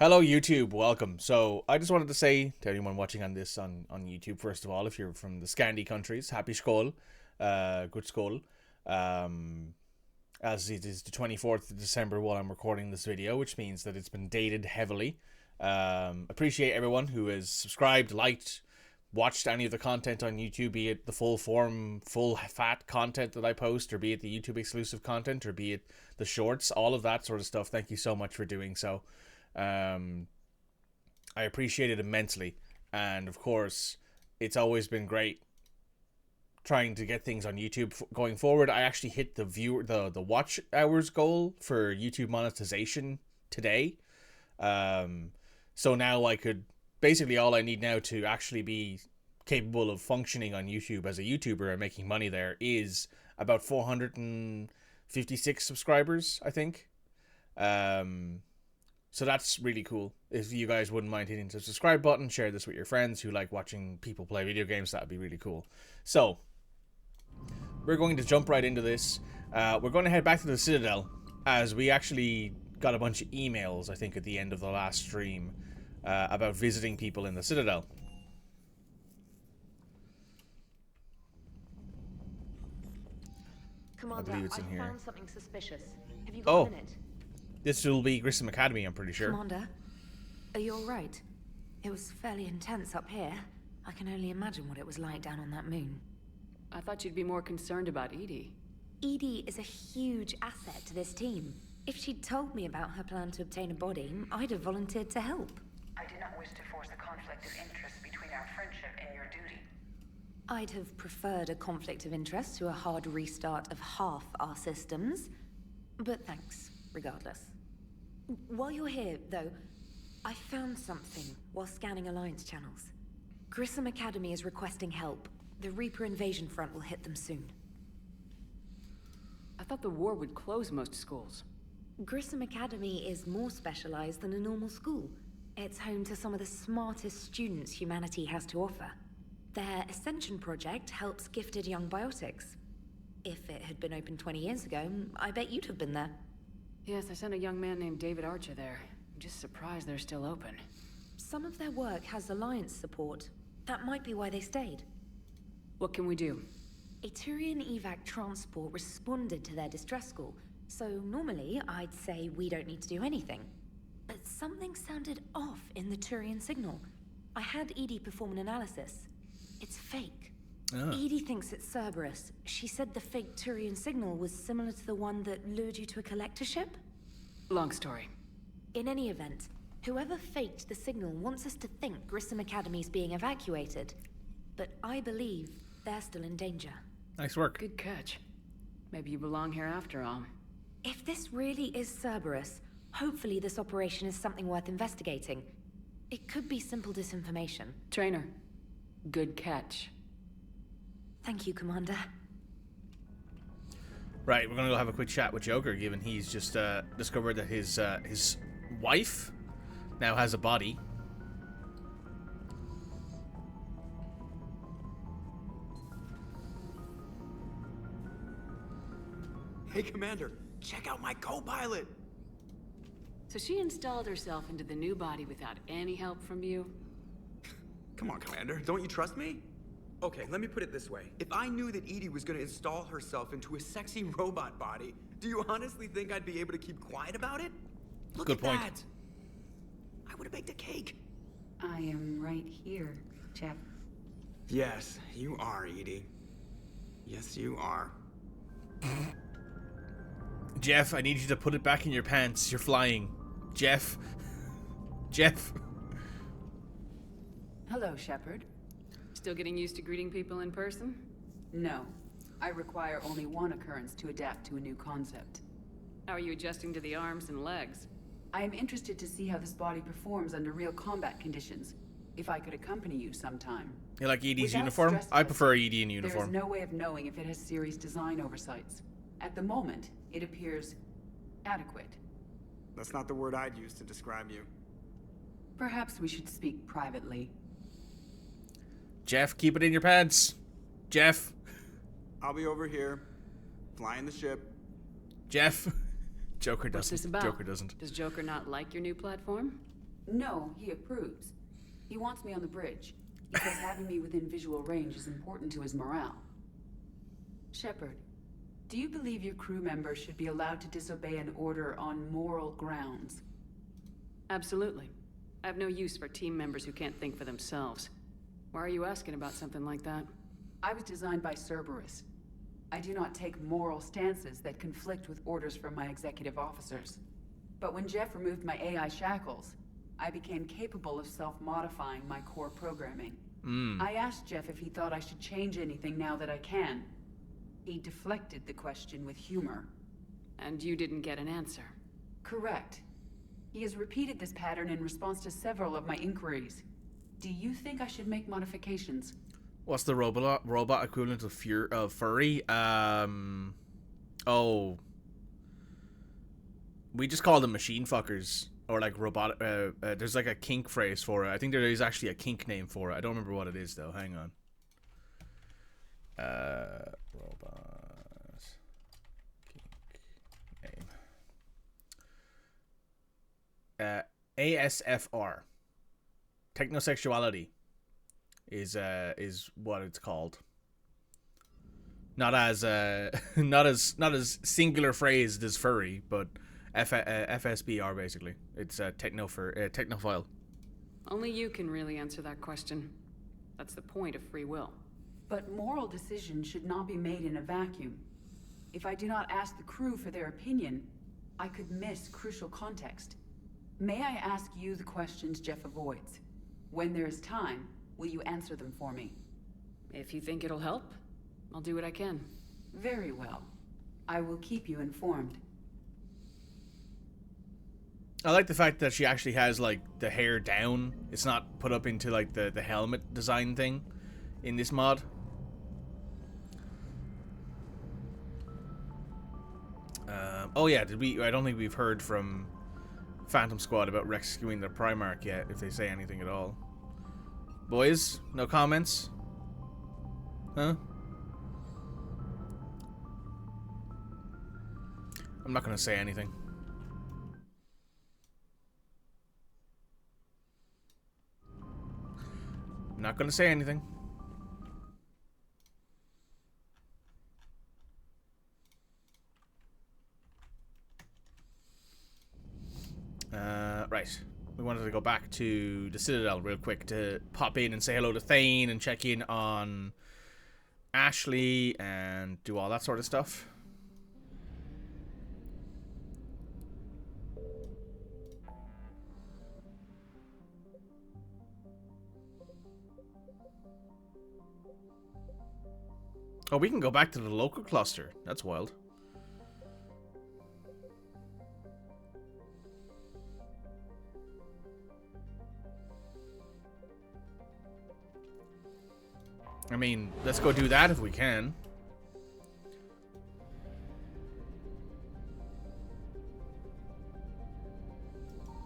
Hello YouTube, welcome. So I just wanted to say to anyone watching on this on YouTube, first of all, if you're from the Scandi countries, happy Skål, good Skål. As it is the 24th of December while I'm recording this video, which means that it's been dated heavily. Appreciate everyone who has subscribed, liked, watched any of the content on YouTube, be it the full form, full fat content that I post, or be it the YouTube exclusive content, or be it the shorts, all of that sort of stuff. Thank you so much for doing so. I appreciate it immensely, and of course it's always been great trying to get things on YouTube going forward. I actually hit the watch hours goal for YouTube monetization today, so now I could basically, all I need now to actually be capable of functioning on YouTube as a YouTuber and making money there is about 456 subscribers, I think. So that's really cool. If you guys wouldn't mind hitting the subscribe button, share this with your friends who like watching people play video games, that would be really cool. So, we're going to jump right into this. We're going to head back to the Citadel, as we actually got a bunch of emails, I think, at the end of the last stream, about visiting people in the Citadel. Commander, I believe it's in here. found something suspicious. Have you got a minute? This will be Grissom Academy, I'm pretty sure. Commander, are you alright? It was fairly intense up here. I can only imagine what it was like down on that moon. I thought you'd be more concerned about Edie. Edie is a huge asset to this team. If she'd told me about her plan to obtain a body, I'd have volunteered to help. I do not wish to force a conflict of interest between our friendship and your duty. I'd have preferred a conflict of interest to a hard restart of half our systems. But thanks, regardless. While you're here, though, I found something while scanning Alliance channels. Grissom Academy is requesting help. The Reaper invasion front will hit them soon. I thought the war would close most schools. Grissom Academy is more specialized than a normal school. It's home to some of the smartest students humanity has to offer. Their Ascension project helps gifted young biotics. If it had been open 20 years ago, I bet you'd have been there. Yes, I sent a young man named David Archer there. I'm just surprised they're still open. Some of their work has Alliance support. That might be why they stayed. What can we do? A Turian evac transport responded to their distress call, so normally I'd say we don't need to do anything. But something sounded off in the Turian signal. I had Edie perform an analysis. It's fake. Edie thinks it's Cerberus. She said the fake Turian signal was similar to the one that lured you to a collector ship? Long story. In any event, whoever faked the signal wants us to think Grissom Academy's being evacuated. But I believe they're still in danger. Nice work. Good catch. Maybe you belong here after all. If this really is Cerberus, hopefully this operation is something worth investigating. It could be simple disinformation. Trainer, good catch. Thank you, Commander. Right, we're gonna go have a quick chat with Joker, given he's just discovered that his wife now has a body. Hey, Commander, check out my co-pilot! So she installed herself into the new body without any help from you? Come on, Commander, don't you trust me? Okay, let me put it this way. If I knew that Edie was gonna install herself into a sexy robot body, do you honestly think I'd be able to keep quiet about it? Look Good at point. that! I would've baked a cake. I am right here, Jeff. Yes, you are, Edie. Yes, you are. Jeff, I need you to put it back in your pants. You're flying. Jeff. Jeff. Hello, Shepard. Still getting used to greeting people in person? No, I require only one occurrence to adapt to a new concept. How are you adjusting to the arms and legs? I am interested to see how this body performs under real combat conditions. If I could accompany you sometime. You like Edie's Without uniform? stress I prefer testing, Edie in There uniform. is no way of knowing if it has serious design oversights. At the moment, it appears adequate. That's not the word I'd use to describe you. Perhaps we should speak privately. Jeff, keep it in your pants. Jeff. I'll be over here, flying the ship. Jeff. Joker What's doesn't. this about? Joker doesn't. Does Joker not like your new platform? No, he approves. He wants me on the bridge, because having me within visual range is important to his morale. Shepard, do you believe your crew members should be allowed to disobey an order on moral grounds? Absolutely. I have no use for team members who can't think for themselves. Why are you asking about something like that? I was designed by Cerberus. I do not take moral stances that conflict with orders from my executive officers. But when Jeff removed my AI shackles, I became capable of self-modifying my core programming. I asked Jeff if he thought I should change anything now that I can. He deflected the question with humor. And you didn't get an answer? Correct. He has repeated this pattern in response to several of my inquiries. Do you think I should make modifications? What's the robot equivalent of furry? Oh. We just call them machine fuckers. Or like robot, there's like a kink phrase for it. I think there is actually a kink name for it. I don't remember what it is though. Hang on. Robot kink name. ASFR. Technosexuality is what it's called. Not as not as singular phrased as furry, but FSBR basically. It's a technophile. Only you can really answer that question. That's the point of free will. But moral decisions should not be made in a vacuum. If I do not ask the crew for their opinion, I could miss crucial context. May I ask you the questions Jeff avoids? When there is time, will you answer them for me? If you think it'll help, I'll do what I can. Very well. I will keep you informed. I like the fact that she actually has like the hair down. It's not put up into like the helmet design thing in this mod. Oh yeah, I don't think we've heard from Phantom Squad about rescuing the Primarch yet, if they say anything at all. Boys, no comments? Huh? I'm not gonna say anything. I'm not gonna say anything. Right. We wanted to go back to the Citadel real quick to pop in and say hello to Thane and check in on Ashley and do all that sort of stuff. Oh, we can go back to the local cluster. That's wild. I mean, let's go do that if we can.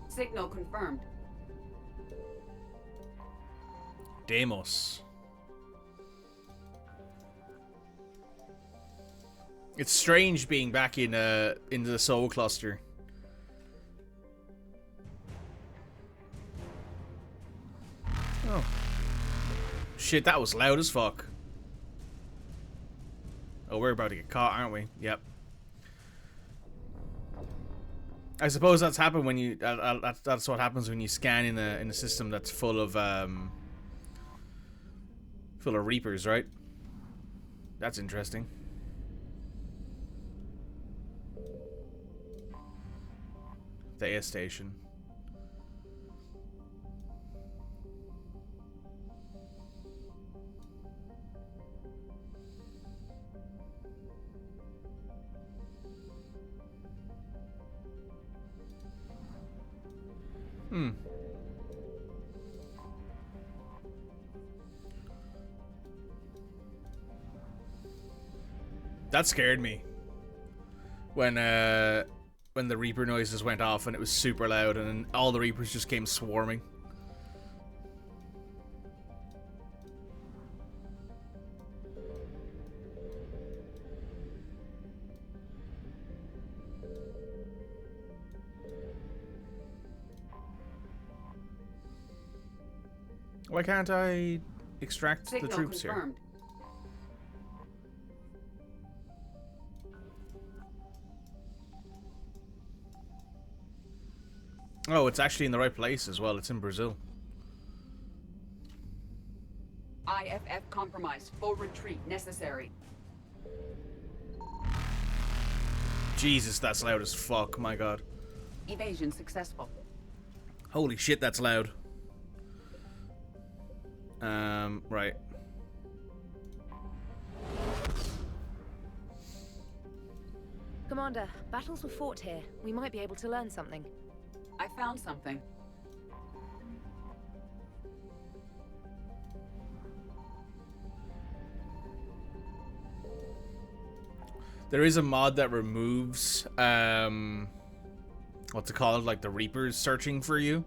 Signal confirmed. Deimos. It's strange being back in the Soul Cluster. Oh. Shit, that was loud as fuck. Oh, we're about to get caught, aren't we? Yep. I suppose that's happened when you that's what happens when you scan in a system that's full of Reapers, right? That's interesting. The air station. That scared me. When the Reaper noises went off and it was super loud and all the Reapers just came swarming. Why can't I extract Signal the troops confirmed. here? Oh, it's actually in the right place as well. It's in Brazil. IFF compromised. Full retreat necessary. Jesus, that's loud as fuck. My God. Evasion successful. Holy shit, that's loud. Right. Commander, battles were fought here. We might be able to learn something. I found something. There is a mod that removes, what's it called? Like the Reapers searching for you.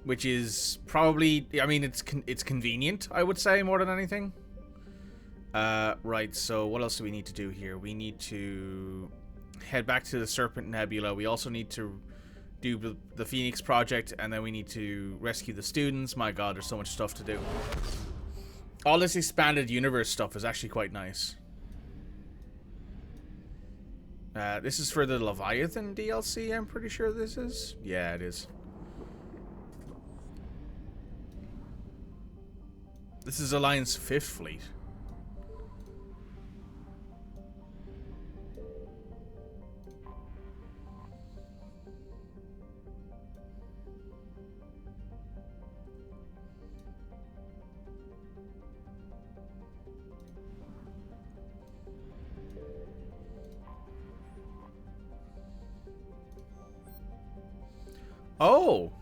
Which is probably, I mean, it's convenient, I would say, more than anything. Right, so what else do we need to do here? We need to head back to the Serpent Nebula. We also need to do the Phoenix Project, and then we need to rescue the students. My God, there's so much stuff to do. All this expanded universe stuff is actually quite nice. This is for the Leviathan DLC, I'm pretty sure this is. Yeah, it is. This is Alliance 5th Fleet. Oh!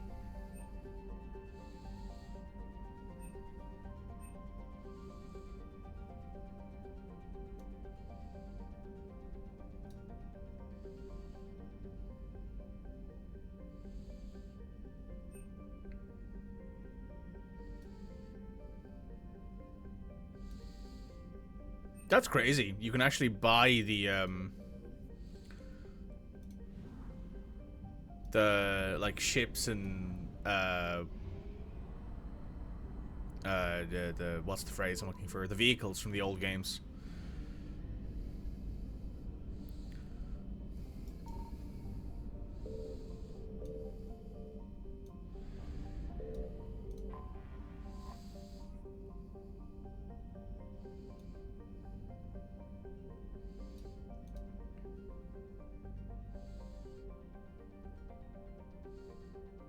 That's crazy. You can actually buy the like ships and the what's the phrase I'm looking for? The vehicles from the old games.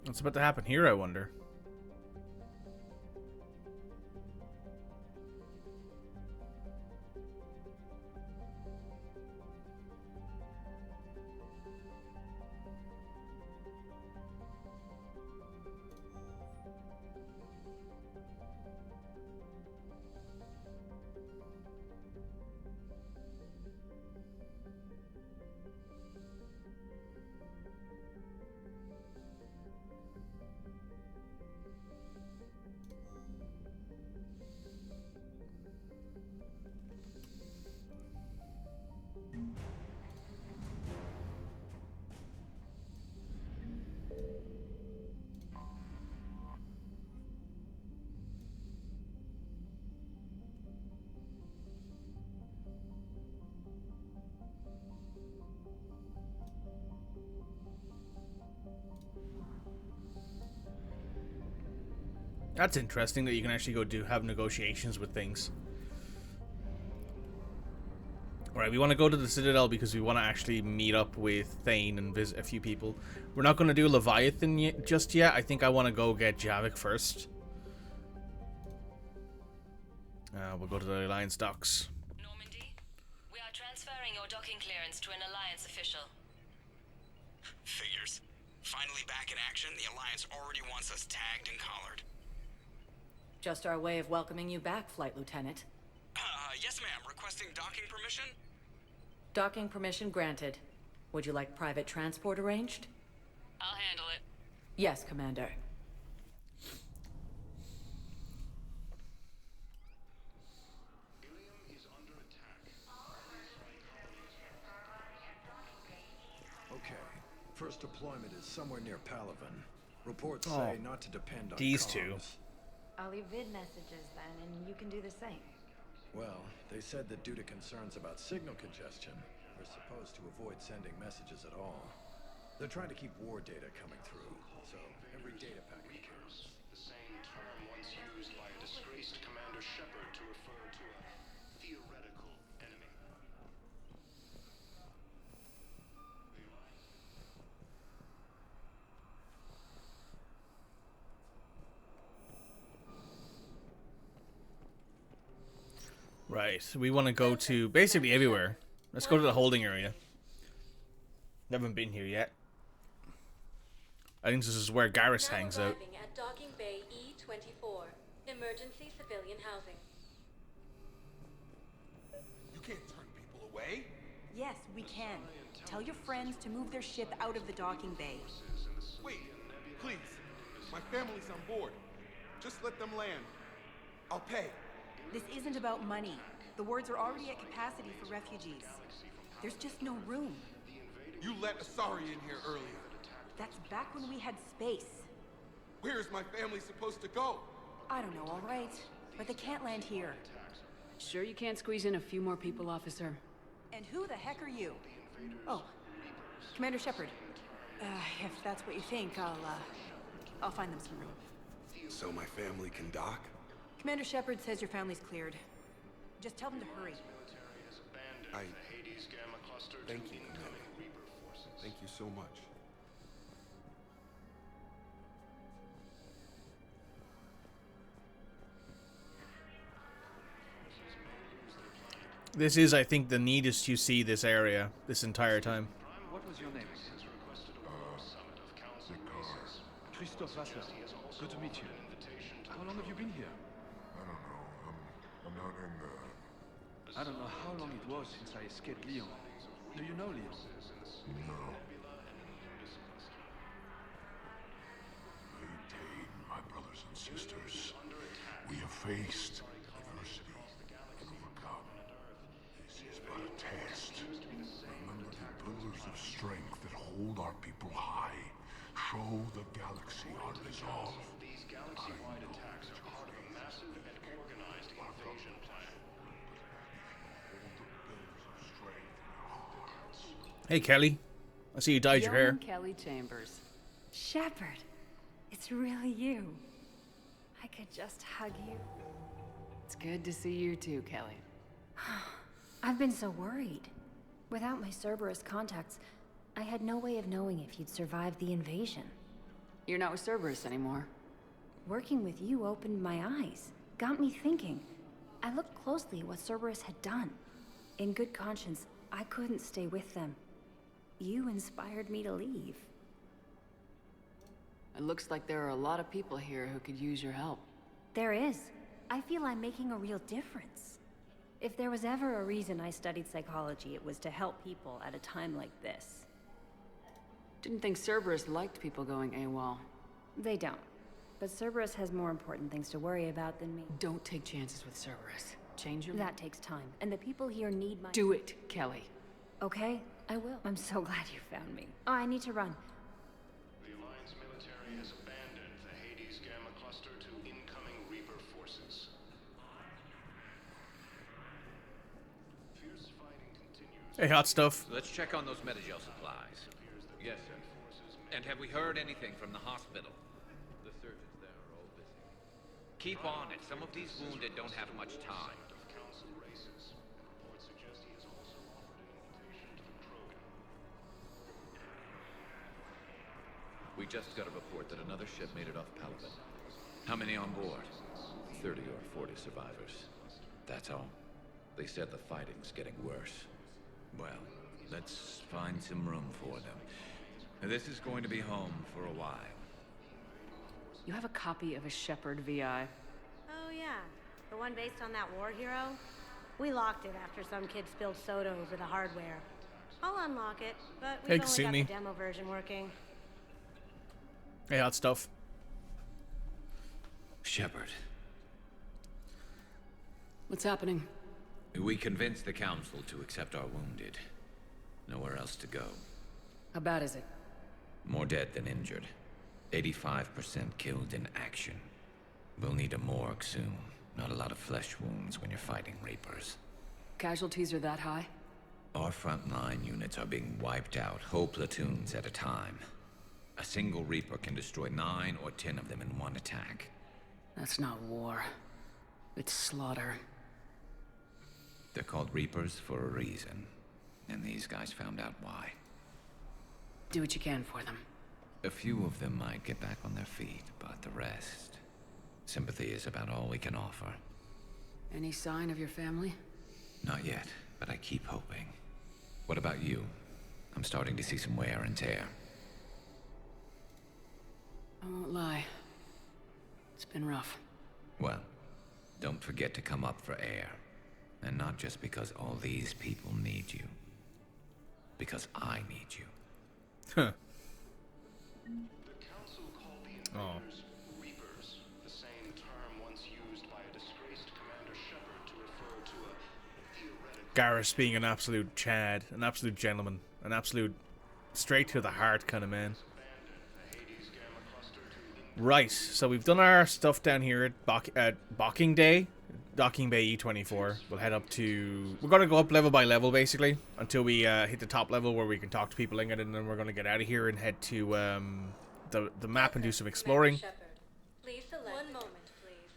What's about to happen here, I wonder? That's interesting that you can actually go have negotiations with things. Alright, we want to go to the Citadel because we want to actually meet up with Thane and visit a few people. We're not going to do Leviathan just yet. I think I want to go get Javik first. We'll go to the Alliance docks. Normandy, we are transferring your docking clearance to an Alliance official. Figures. Finally back in action, the Alliance already wants us tagged and collared. Just our way of welcoming you back, Flight Lieutenant. Yes ma'am, requesting docking permission? Docking permission granted. Would you like private transport arranged? I'll handle it. Yes, Commander. Okay, first deployment is somewhere near Palaven. Reports say not to depend on these two. comms. I'll leave vid messages then, and you can do the same. Well, they said that due to concerns about signal congestion, we're supposed to avoid sending messages at all. They're trying to keep war data coming through, so every data packet counts. The same term once used by a disgraced Commander Shepard to refer to a theoretical enemy. Right, so we want to go to basically everywhere. Let's go to the holding area. Never been here yet. I think this is where Garrus hangs out. Arriving at Docking Bay E24, emergency civilian housing. You can't turn people away. Yes, we can. Tell your friends to move their ship out of the docking bay. Wait, please. My family's on board. Just let them land. I'll pay. This isn't about money. The wards are already at capacity for refugees. There's just no room. You let Asari in here earlier. That's back when we had space. Where is my family supposed to go? I don't know, all right. But they can't land here. Sure you can't squeeze in a few more people, officer? And who the heck are you? Oh, Commander Shepard. If that's what you think, I'll find them some room. So my family can dock? Commander Shepard says your family's cleared. Just tell them to hurry. Thank you, Commander. Thank you so much. This is, I think, the neatest you see this area this entire time. What was your name? Christophe Vassar. Good to meet you. How long have you been here? I don't know. I'm not in the... I don't know how long it was since I escaped Lyon. Do you know Lyon? No. Maintain, my brothers and sisters. We have faced adversity and overcome. This is but a test. Remember the pillars of strength that hold our people high. Show the galaxy our resolve. These galaxy-wide attacks are part of a massive and organized invasion plan. Hey, Kelly. I see you dyed your hair. Kelly Chambers. Shepard, it's really you. I could just hug you. It's good to see you too, Kelly. I've been so worried. Without my Cerberus contacts, I had no way of knowing if you'd survived the invasion. You're not with Cerberus anymore. Working with you opened my eyes, got me thinking. I looked closely at what Cerberus had done. In good conscience, I couldn't stay with them. You inspired me to leave. It looks like there are a lot of people here who could use your help. There is. I feel I'm making a real difference. If there was ever a reason I studied psychology, it was to help people at a time like this. Didn't think Cerberus liked people going AWOL. They don't. But Cerberus has more important things to worry about than me. Don't take chances with Cerberus. Change your mind. That takes time, and the people here need my... Do it, Kelly. Okay, I will. I'm so glad you found me. Oh, I need to run. The Alliance military has abandoned the Hades Gamma cluster to incoming Reaper forces. Fierce fighting continues. Hey, hot stuff. Let's check on those Metagel supplies. Yes, sir. And have we heard anything from the hospital? The surgeons there are all busy. Keep on it. Some of these wounded don't have much time. We just got a report that another ship made it off Palaven. How many on board? 30 or 40 survivors. That's all. They said the fighting's getting worse. Well, let's find some room for them. This is going to be home for a while. You have a copy of a Shepard VI. Oh yeah, the one based on that war hero? We locked it after some kid spilled soda over the hardware. I'll unlock it, but we've only got the demo version working. Hey, hot stuff. Shepard. What's happening? We convinced the Council to accept our wounded. Nowhere else to go. How bad is it? More dead than injured. 85% killed in action. We'll need a morgue soon. Not a lot of flesh wounds when you're fighting Reapers. Casualties are that high? Our frontline units are being wiped out, whole platoons at a time. A single Reaper can destroy 9 or 10 of them in one attack. That's not war. It's slaughter. They're called Reapers for a reason. And these guys found out why. Do what you can for them. A few of them might get back on their feet, but the rest... sympathy is about all we can offer. Any sign of your family? Not yet, but I keep hoping. What about you? I'm starting to see some wear and tear. I won't lie. It's been rough. Well, don't forget to come up for air. And not just because all these people need you. Because I need you. Huh. The council called the invaders Reapers, the same term once used by a disgraced Commander Shepard to refer to a theoretical... Garrus being an absolute Chad, an absolute gentleman, an absolute straight to the heart kind of man. Right, so we've done our stuff down here at Docking Bay E24. We'll head up to... we're going to go up level by level, basically, until we hit the top level where we can talk to people again, and then we're going to get out of here and head to the map and do some exploring. Please select. 1 moment, please.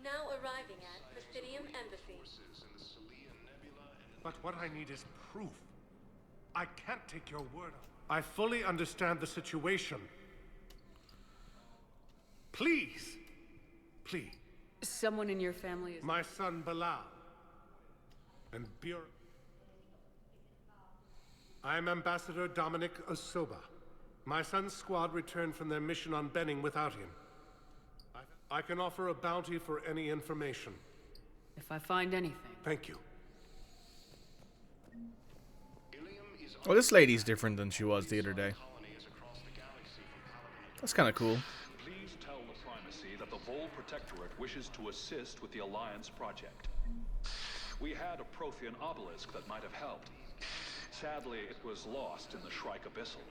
Now arriving at Presidium Embassy. But what I need is proof. I can't take your word. I fully understand the situation. Please. Please. Someone in your family is... My son Bilal. And I'm Ambassador Dominic Osoba. My son's squad returned from their mission on Benning without him. I can offer a bounty for any information. If I find anything. Thank you. Well, this lady's different than she was the other day. That's kind of cool. Please tell the Primacy that the Vol Protectorate wishes to assist with the Alliance project. We had a Prothean obelisk that might have helped. Sadly, it was lost in the Shrike Abyssal.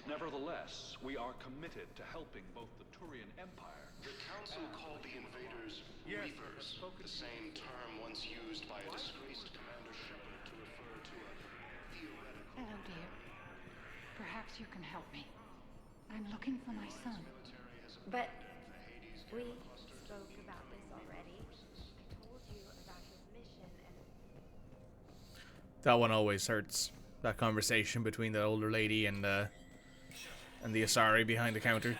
Nevertheless, we are committed to helping both the Turian Empire... The council called the invaders Reapers, the same term once used by a disgraced Commander Shepard to refer to a theoretical... Hello, dear. Perhaps you can help me. I'm looking for my son. But we spoke about this already. I told you about his mission and... That one always hurts. That conversation between the older lady and the Asari behind the counter.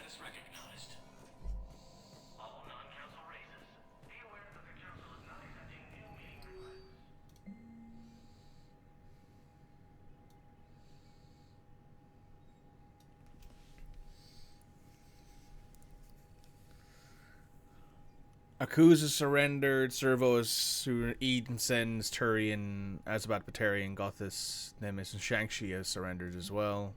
Akuza surrendered, Servos, Eden sends, Turian, Azabat Batarian, Gothis, Nemesis, and Shang-Chi has surrendered as well.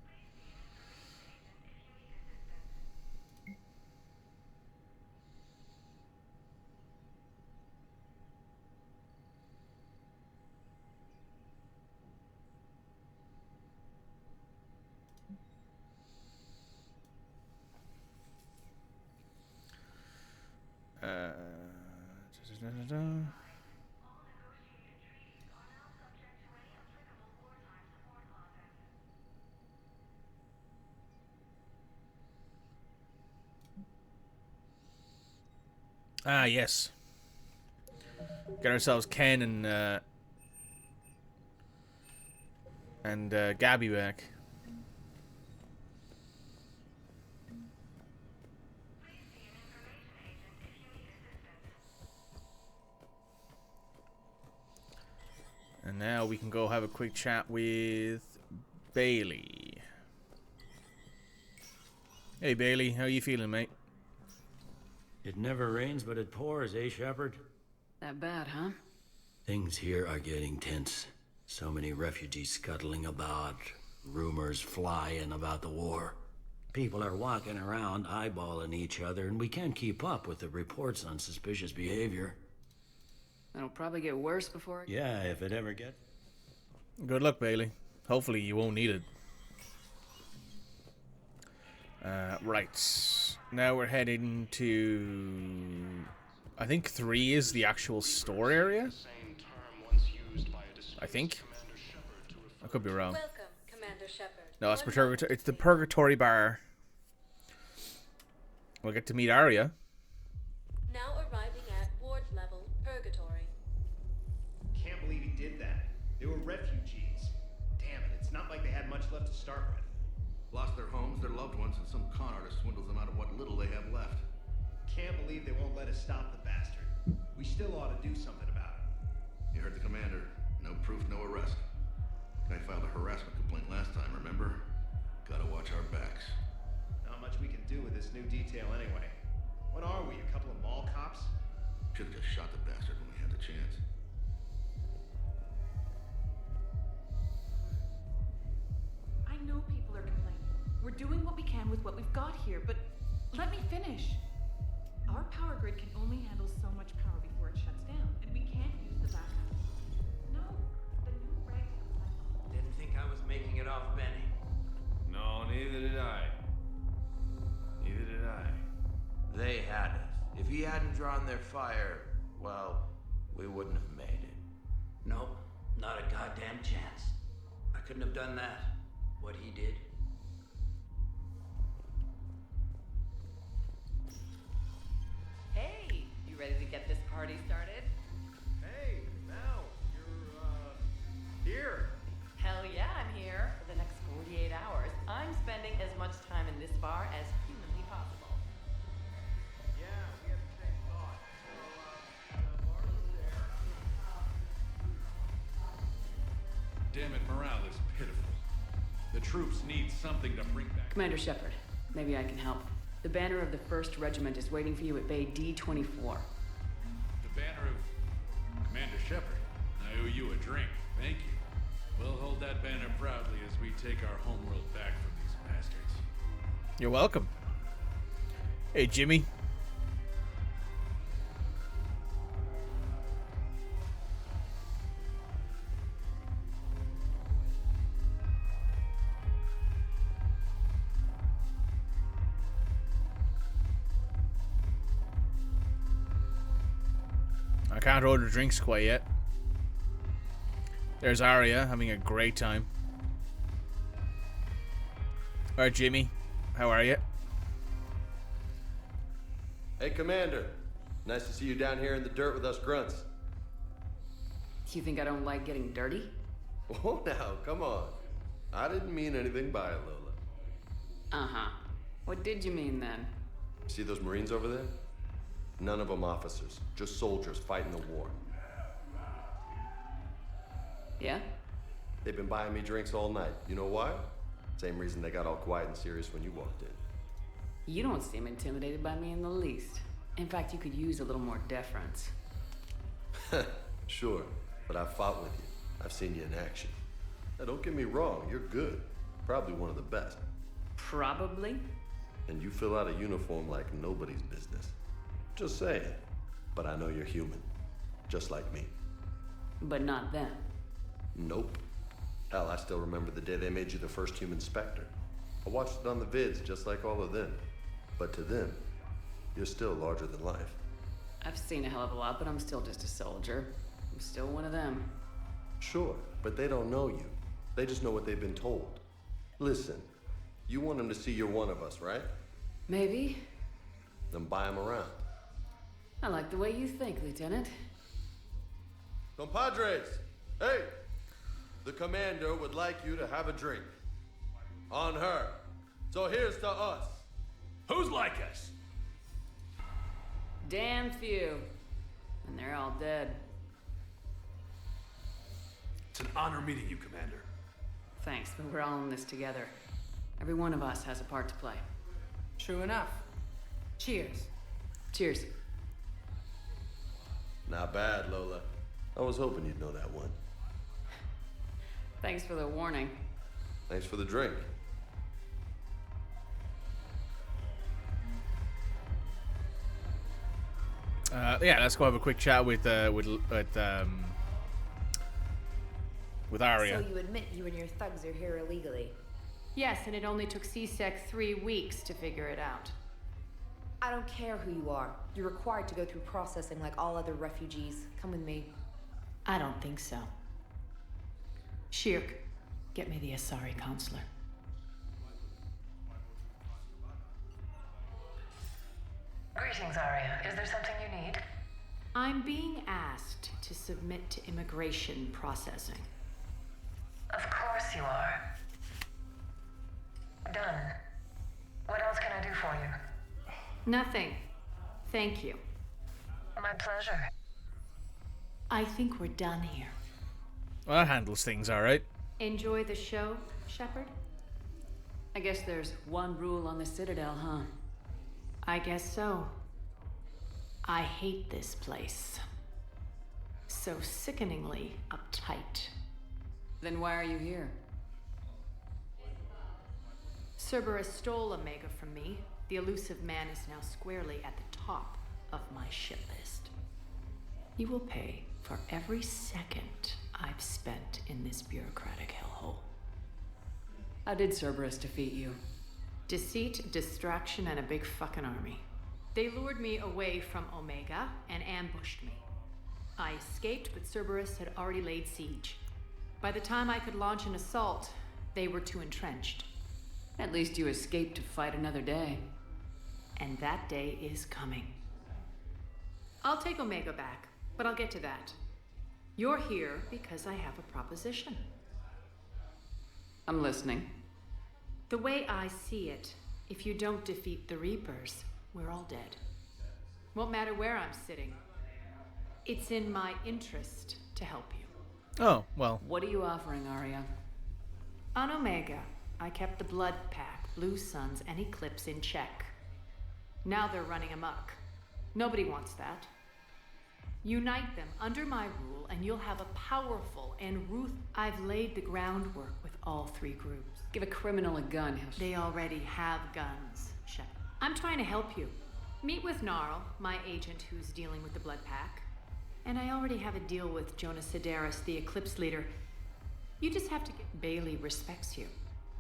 Ah, yes. Get ourselves Ken and Gabby back. And now we can go have a quick chat with Bailey. Hey Bailey, how you feeling, mate? It never rains, but it pours, eh, Shepard? That bad, huh? Things here are getting tense. So many refugees scuttling about, rumors flying about the war. People are walking around eyeballing each other, and we can't keep up with the reports on suspicious behavior. It'll probably get worse before it... Yeah, if it ever gets... Good luck, Bailey. Hopefully you won't need it. Right. Now we're heading to... I think 3 is the actual store area. I think. I could be wrong. Welcome, Commander Shepard. No, it's the Purgatory Bar. We'll get to meet Arya. Now arriving at ward level Purgatory. Can't believe he did that. They were refugees. Damn it, it's not like they had much left to start with. Lost their homes, their loved ones, and some con artist swindles them out of what little they have left. Can't believe they won't let us stop the bastard. We still ought to do something about it. You heard the commander. No proof, no arrest. Guy filed a harassment complaint last time, remember? Gotta watch our backs. Not much we can do with this new detail anyway. What are we, a couple of mall cops? Should've just shot the bastard when we had the chance. I know people are complaining. We're doing what we can with what we've got here, but let me finish. Our power grid can only handle so much power before it shuts down, and we can't use the backup. No, the new regs... Didn't think I was making it off, Benny. No, neither did I. Neither did I. They had us. If he hadn't drawn their fire, well, we wouldn't have made it. Nope, not a goddamn chance. I couldn't have done that. What he did. Hey, you ready to get this party started? Hey, Mal, you're, here. Hell yeah, I'm here. For the next 48 hours, I'm spending as much time in this bar as humanly possible. Yeah, we had the same thought. So, the bar is there. Damn it, morale is pitiful. The troops need something to bring back. Commander Shepard, maybe I can help. The banner of the 1st Regiment is waiting for you at Bay D-24. The banner of Commander Shepard. I owe you a drink. Thank you. We'll hold that banner proudly as we take our homeworld back from these bastards. You're welcome. Hey, Jimmy. I can't order drinks quite yet. There's Arya having a great time. Alright, Jimmy. How are you? Hey, Commander. Nice to see you down here in the dirt with us grunts. You think I don't like getting dirty? Oh, now, come on. I didn't mean anything by it, Lola. Uh-huh. What did you mean, then? See those Marines over there? None of them officers, just soldiers fighting the war. Yeah? They've been buying me drinks all night. You know why? Same reason they got all quiet and serious when you walked in. You don't seem intimidated by me in the least. In fact, you could use a little more deference. Sure, but I've fought with you. I've seen you in action. Now, don't get me wrong, you're good. Probably one of the best. Probably? And you fill out a uniform like nobody's business. Just saying. But I know you're human. Just like me. But not them. Nope. Hell, I still remember the day they made you the first human Spectre. I watched it on the vids, just like all of them. But to them, you're still larger than life. I've seen a hell of a lot, but I'm still just a soldier. I'm still one of them. Sure, but they don't know you. They just know what they've been told. Listen, you want them to see you're one of us, right? Maybe. Then buy them around. I like the way you think, Lieutenant. Compadres! Hey! The commander would like you to have a drink. On her. So here's to us. Who's like us? Damn few. And they're all dead. It's an honor meeting you, Commander. Thanks, but we're all in this together. Every one of us has a part to play. True enough. Cheers. Cheers. Not bad, Lola. I was hoping you'd know that one. Thanks for the warning. Thanks for the drink. Yeah, let's go have a quick chat with Arya. So you admit you and your thugs are here illegally? Yes, and it only took CSEC 3 weeks to figure it out. I don't care who you are. You're required to go through processing like all other refugees. Come with me. I don't think so. Shirk, get me the Asari consular. Greetings, Arya. Is there something you need? I'm being asked to submit to immigration processing. Of course you are. Done. What else can I do for you? Nothing. Thank you. My pleasure. I think we're done here. Well, that handles things all right. Enjoy the show, Shepard? I guess there's one rule on the Citadel, huh? I guess so. I hate this place. So sickeningly uptight. Then why are you here? Cerberus stole Omega from me. The elusive man is now squarely at the top of my shit list. He will pay for every second I've spent in this bureaucratic hellhole. How did Cerberus defeat you? Deceit, distraction, and a big fucking army. They lured me away from Omega and ambushed me. I escaped, but Cerberus had already laid siege. By the time I could launch an assault, they were too entrenched. At least you escaped to fight another day. And that day is coming. I'll take Omega back, but I'll get to that. You're here because I have a proposition. I'm listening. The way I see it, if you don't defeat the Reapers, we're all dead. Won't matter where I'm sitting. It's in my interest to help you. Oh, well. What are you offering, Arya? On Omega, I kept the Blood Pack, Blue Suns, and Eclipse in check. Now they're running amok. Nobody wants that. Unite them under my rule, and you'll have a powerful and I've laid the groundwork with all 3 groups. Give a criminal a gun. They already have guns, Shepard. I'm trying to help you. Meet with ME3LE, my agent who's dealing with the Blood Pack. And I already have a deal with Jonas Sedaris, the Eclipse leader. You just have to get... Bailey respects you.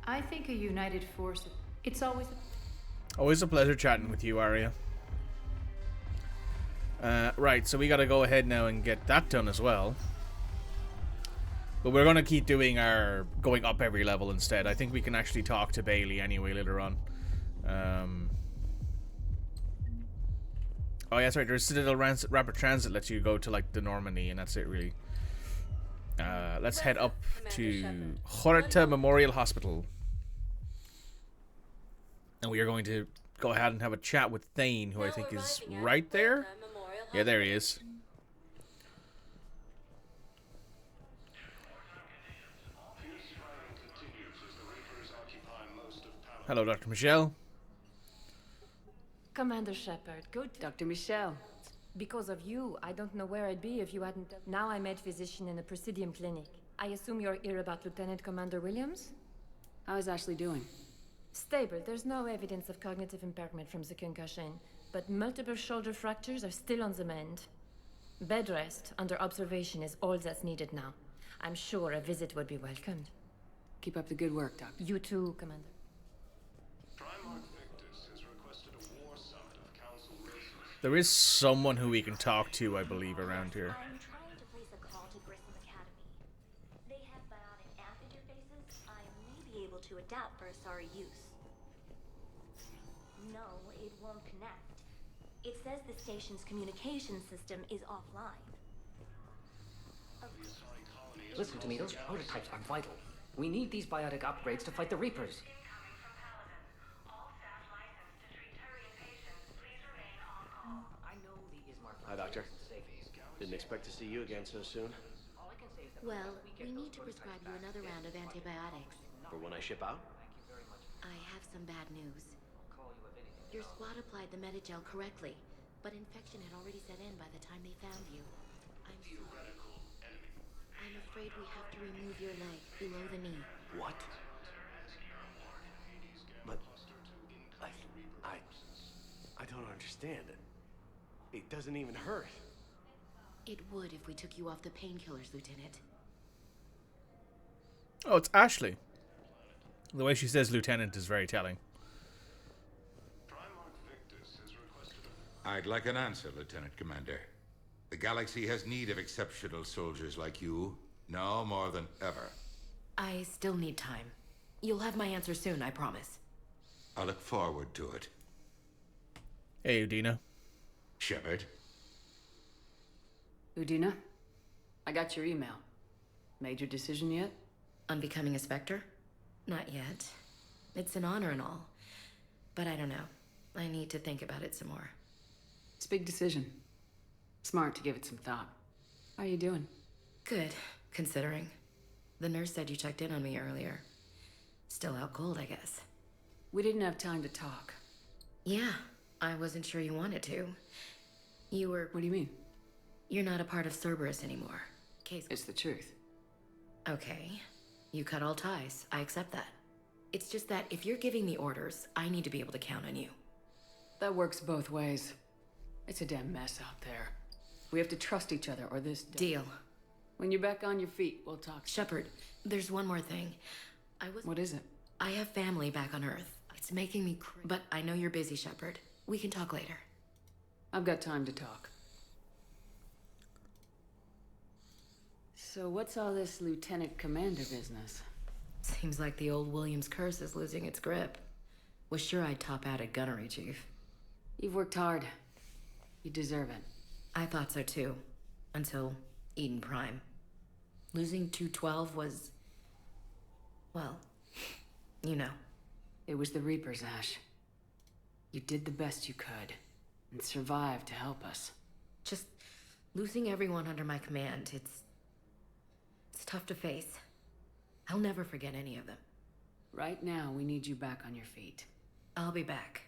I think a united force... It's always a pleasure chatting with you, Arya. Right, so we gotta go ahead now and get that done as well. But we're gonna keep doing our going up every level instead. I think we can actually talk to Bailey anyway later on. Oh, yeah, that's right. There's Citadel Rapid Transit lets you go to, like, the Normandy, and that's it, really. Let's head up to Horta Memorial Hospital. And we are going to go ahead and have a chat with Thane, who I think is right there. Yeah, there he is. Hello, Dr. Michelle. Commander Shepard, good. Dr. Michelle. Because of you, I don't know where I'd be if you hadn't... Now I'm med physician in a Presidium clinic. I assume you're here about Lieutenant Commander Williams? How is Ashley doing? Stable. There's no evidence of cognitive impairment from the concussion, but multiple shoulder fractures are still on the mend. Bed rest under observation is all that's needed now. I'm sure a visit would be welcomed. Keep up the good work, Doctor. You too, Commander. There is someone who we can talk to, I believe, around here. I'm trying to place a call to Grissom Academy. They have bionic amp interfaces I may be able to adapt for Asari use. No, it won't connect. It says the station's communication system is offline. Listen to me, those prototypes are vital. We need these biotic upgrades to fight the Reapers. Hi, Doctor. Didn't expect to see you again so soon. Well, we need to prescribe you another round of antibiotics. For when I ship out? I have some bad news. Your squad applied the Metagel correctly, but infection had already set in by the time they found you. I'm sorry. I'm afraid we have to remove your leg below the knee. What? But I don't understand it. It doesn't even hurt. It would if we took you off the painkillers, Lieutenant. Oh, it's Ashley. The way she says lieutenant is very telling. I'd like an answer, Lieutenant Commander. The galaxy has need of exceptional soldiers like you, now more than ever. I still need time. You'll have my answer soon, I promise. I look forward to it. Hey, Udina. Shepard. Udina, I got your email. Made your decision yet? On becoming a Spectre? Not yet. It's an honor and all. But I don't know. I need to think about it some more. It's a big decision. Smart to give it some thought. How are you doing? Good, considering. The nurse said you checked in on me earlier. Still out cold, I guess. We didn't have time to talk. Yeah, I wasn't sure you wanted to. You were... What do you mean? You're not a part of Cerberus anymore. Case... It's the truth. Okay. You cut all ties. I accept that. It's just that if you're giving me orders, I need to be able to count on you. That works both ways. It's a damn mess out there. We have to trust each other or this... Deal. When you're back on your feet, we'll talk. Shepard, there's one more thing. What is it? I have family back on Earth. It's making me crazy. But I know you're busy, Shepard. We can talk later. I've got time to talk. So what's all this Lieutenant Commander business? Seems like the old Williams curse is losing its grip. Was sure I'd top out at gunnery, Chief. You've worked hard. You deserve it. I thought so too. Until Eden Prime. Losing 212 was... well, you know. It was the Reapers, Ash. You did the best you could, and survived to help us. Just losing everyone under my command, it's tough to face. I'll never forget any of them. Right now, we need you back on your feet. I'll be back.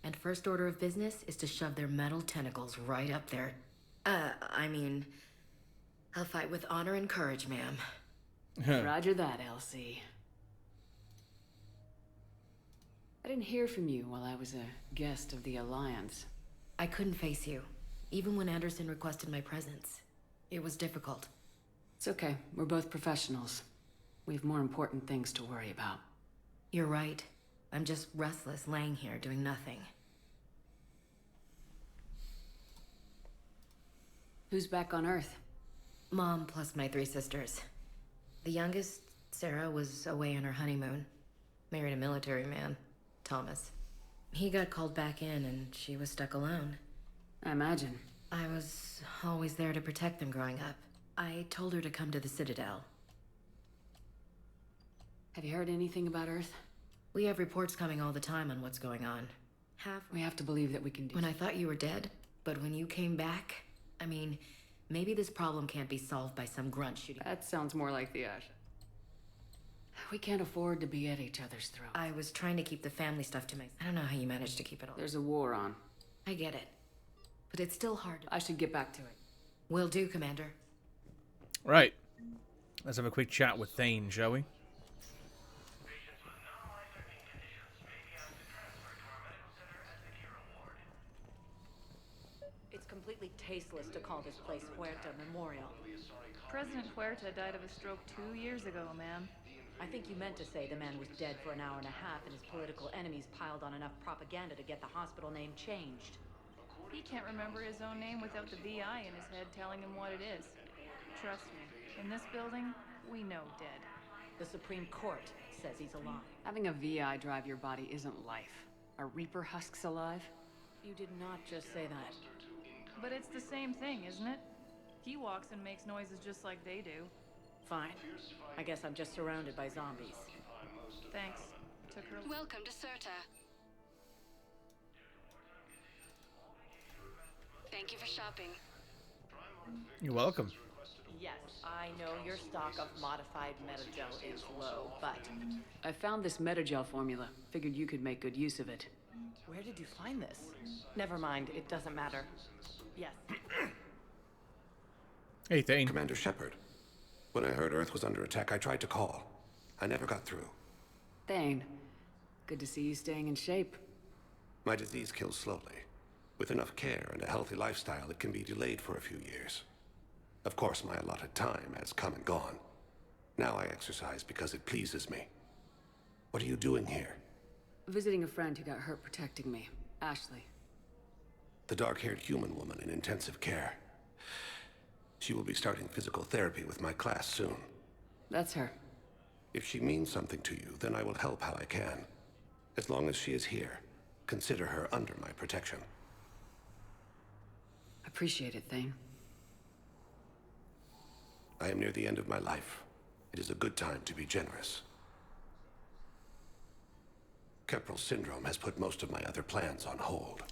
And first order of business is to shove their metal tentacles right up there. I'll fight with honor and courage, ma'am. Roger that, Elsie. I didn't hear from you while I was a guest of the Alliance. I couldn't face you, even when Anderson requested my presence. It was difficult. It's okay. We're both professionals. We have more important things to worry about. You're right. I'm just restless, laying here doing nothing. Who's back on Earth? Mom plus my 3 sisters. The youngest, Sarah, was away on her honeymoon. Married a military man, Thomas. He got called back in and she was stuck alone. I imagine. I was always there to protect them growing up. I told her to come to the Citadel. Have you heard anything about Earth? We have reports coming all the time on what's going on. We have to believe that we can do... When I thought you were dead, but when you came back, maybe this problem can't be solved by some grunt shooting... That sounds more like the Ash. We can't afford to be at each other's throats. I was trying to keep the family stuff to myself. I don't know how you managed to keep it all. There's a war on. I get it. But it's still hard to... I should get back to it. Will do, Commander. Right. Let's have a quick chat with Thane, shall we? It's completely tasteless to call this place Huerta Memorial. President Huerta died of a stroke 2 years ago, ma'am. I think you meant to say the man was dead for an hour and a half and his political enemies piled on enough propaganda to get the hospital name changed. He can't remember his own name without the VI in his head telling him what it is. Trust me, in this building, we know dead. The Supreme Court says he's alive. Having a VI drive your body isn't life. Are Reaper husks alive? You did not just say that. But it's the same thing, isn't it? He walks and makes noises just like they do. Fine. I guess I'm just surrounded by zombies. Thanks. Took her... Welcome to Certa. Thank you for shopping. You're welcome. Yes, I know your stock of modified metagel is low, but... I found this metagel formula. Figured you could make good use of it. Where did you find this? Never mind, it doesn't matter. Yes. Hey, Thane. Commander Shepard. When I heard Earth was under attack, I tried to call. I never got through. Thane, good to see you staying in shape. My disease kills slowly. With enough care and a healthy lifestyle, it can be delayed for a few years. Of course, my allotted time has come and gone. Now I exercise because it pleases me. What are you doing here? Visiting a friend who got hurt protecting me. Ashley. The dark-haired human woman in intensive care. She will be starting physical therapy with my class soon. That's her. If she means something to you, then I will help how I can. As long as she is here, consider her under my protection. Appreciate it, Thane. I am near the end of my life. It is a good time to be generous. Keprel syndrome has put most of my other plans on hold.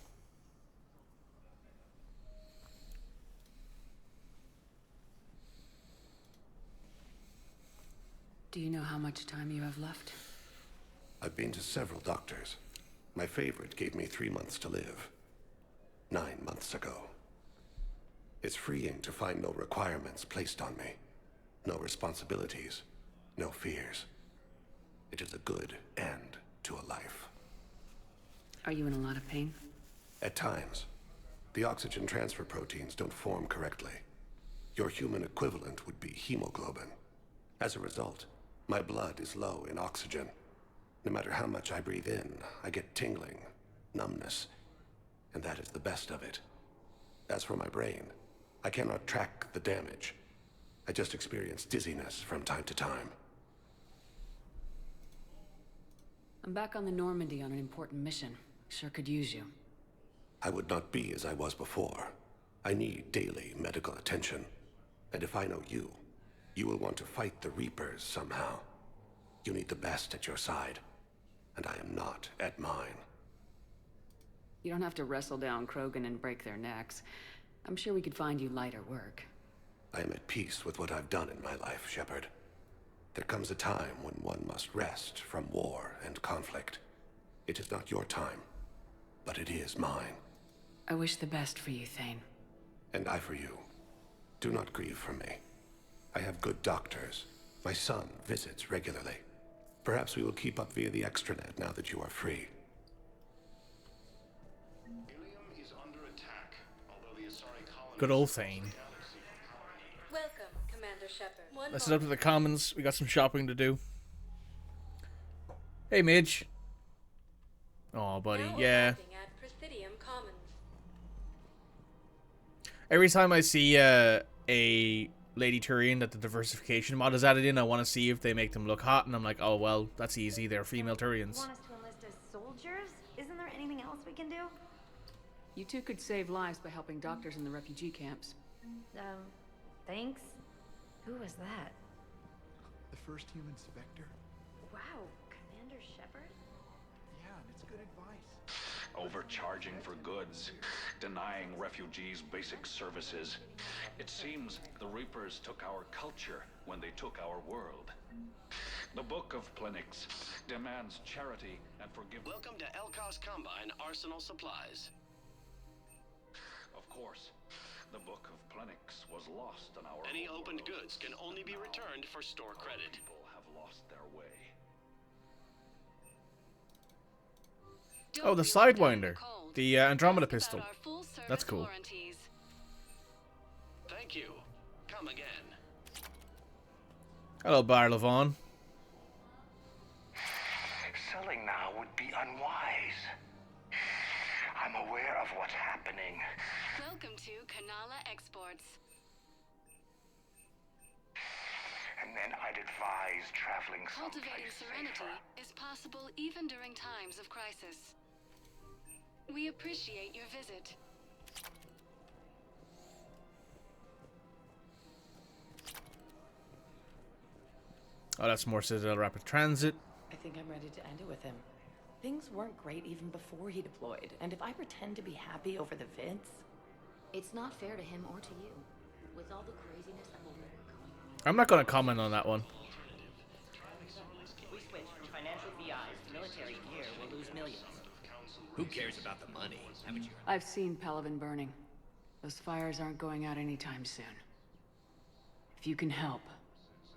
Do you know how much time you have left? I've been to several doctors. My favorite gave me 3 months to live. 9 months ago. It's freeing to find no requirements placed on me. No responsibilities. No fears. It is a good end to a life. Are you in a lot of pain? At times. The oxygen transfer proteins don't form correctly. Your human equivalent would be hemoglobin. As a result, my blood is low in oxygen. No matter how much I breathe in, I get tingling, numbness, and that is the best of it. As for my brain, I cannot track the damage. I just experience dizziness from time to time. I'm back on the Normandy on an important mission. Sure could use you. I would not be as I was before. I need daily medical attention. And if I know you, you will want to fight the Reapers somehow. You need the best at your side, and I am not at mine. You don't have to wrestle down Krogan and break their necks. I'm sure we could find you lighter work. I am at peace with what I've done in my life, Shepard. There comes a time when one must rest from war and conflict. It is not your time, but it is mine. I wish the best for you, Thane. And I for you. Do not grieve for me. I have good doctors. My son visits regularly. Perhaps we will keep up via the extranet now that you are free. Good old Thane. Welcome, Commander Shepard. Let's head up to the Commons. We got some shopping to do. Hey, Midge. Oh, buddy, yeah. Every time I see a Lady Turian that the diversification mod is added in, I want to see if they make them look hot, and I'm like, oh, well, that's easy. They're female Turians. Want us to enlist as soldiers? Isn't there anything else we can do? You two could save lives by helping doctors in the refugee camps. Thanks. Who was that? The first human Spectre. Wow, Commander Shepard? Yeah, and it's good advice. Overcharging for goods, denying refugees basic services. It seems the Reapers took our culture when they took our world. The Book of Plenix demands charity and forgiveness. Welcome to Elkos Combine Arsenal Supplies. Of course, the Book of Plenix was lost in our Any world. opened goods can only be returned for store credit. People have lost their way. Oh, the Sidewinder. The Andromeda pistol. That's cool. Thank you. Come again. Hello, Bar Levon. Selling now would be unwise. I'm aware of what's happening. Welcome to Kanala Exports. And then I'd advise traveling Cultivating someplace serenity safer. is possible even during times of crisis. We appreciate your visit. Oh, that's more Citadel Rapid Transit. I think I'm ready to end it with him. Things weren't great even before he deployed, and if I pretend to be happy over the vids... It's not fair to him or to you. With all the craziness that will never come. I'm not going to comment on that one. If we switch from financial VIs to military gear, we'll lose millions. Who cares about the money? Haven't you? I've seen Pelivan burning. Those fires aren't going out anytime soon. If you can help.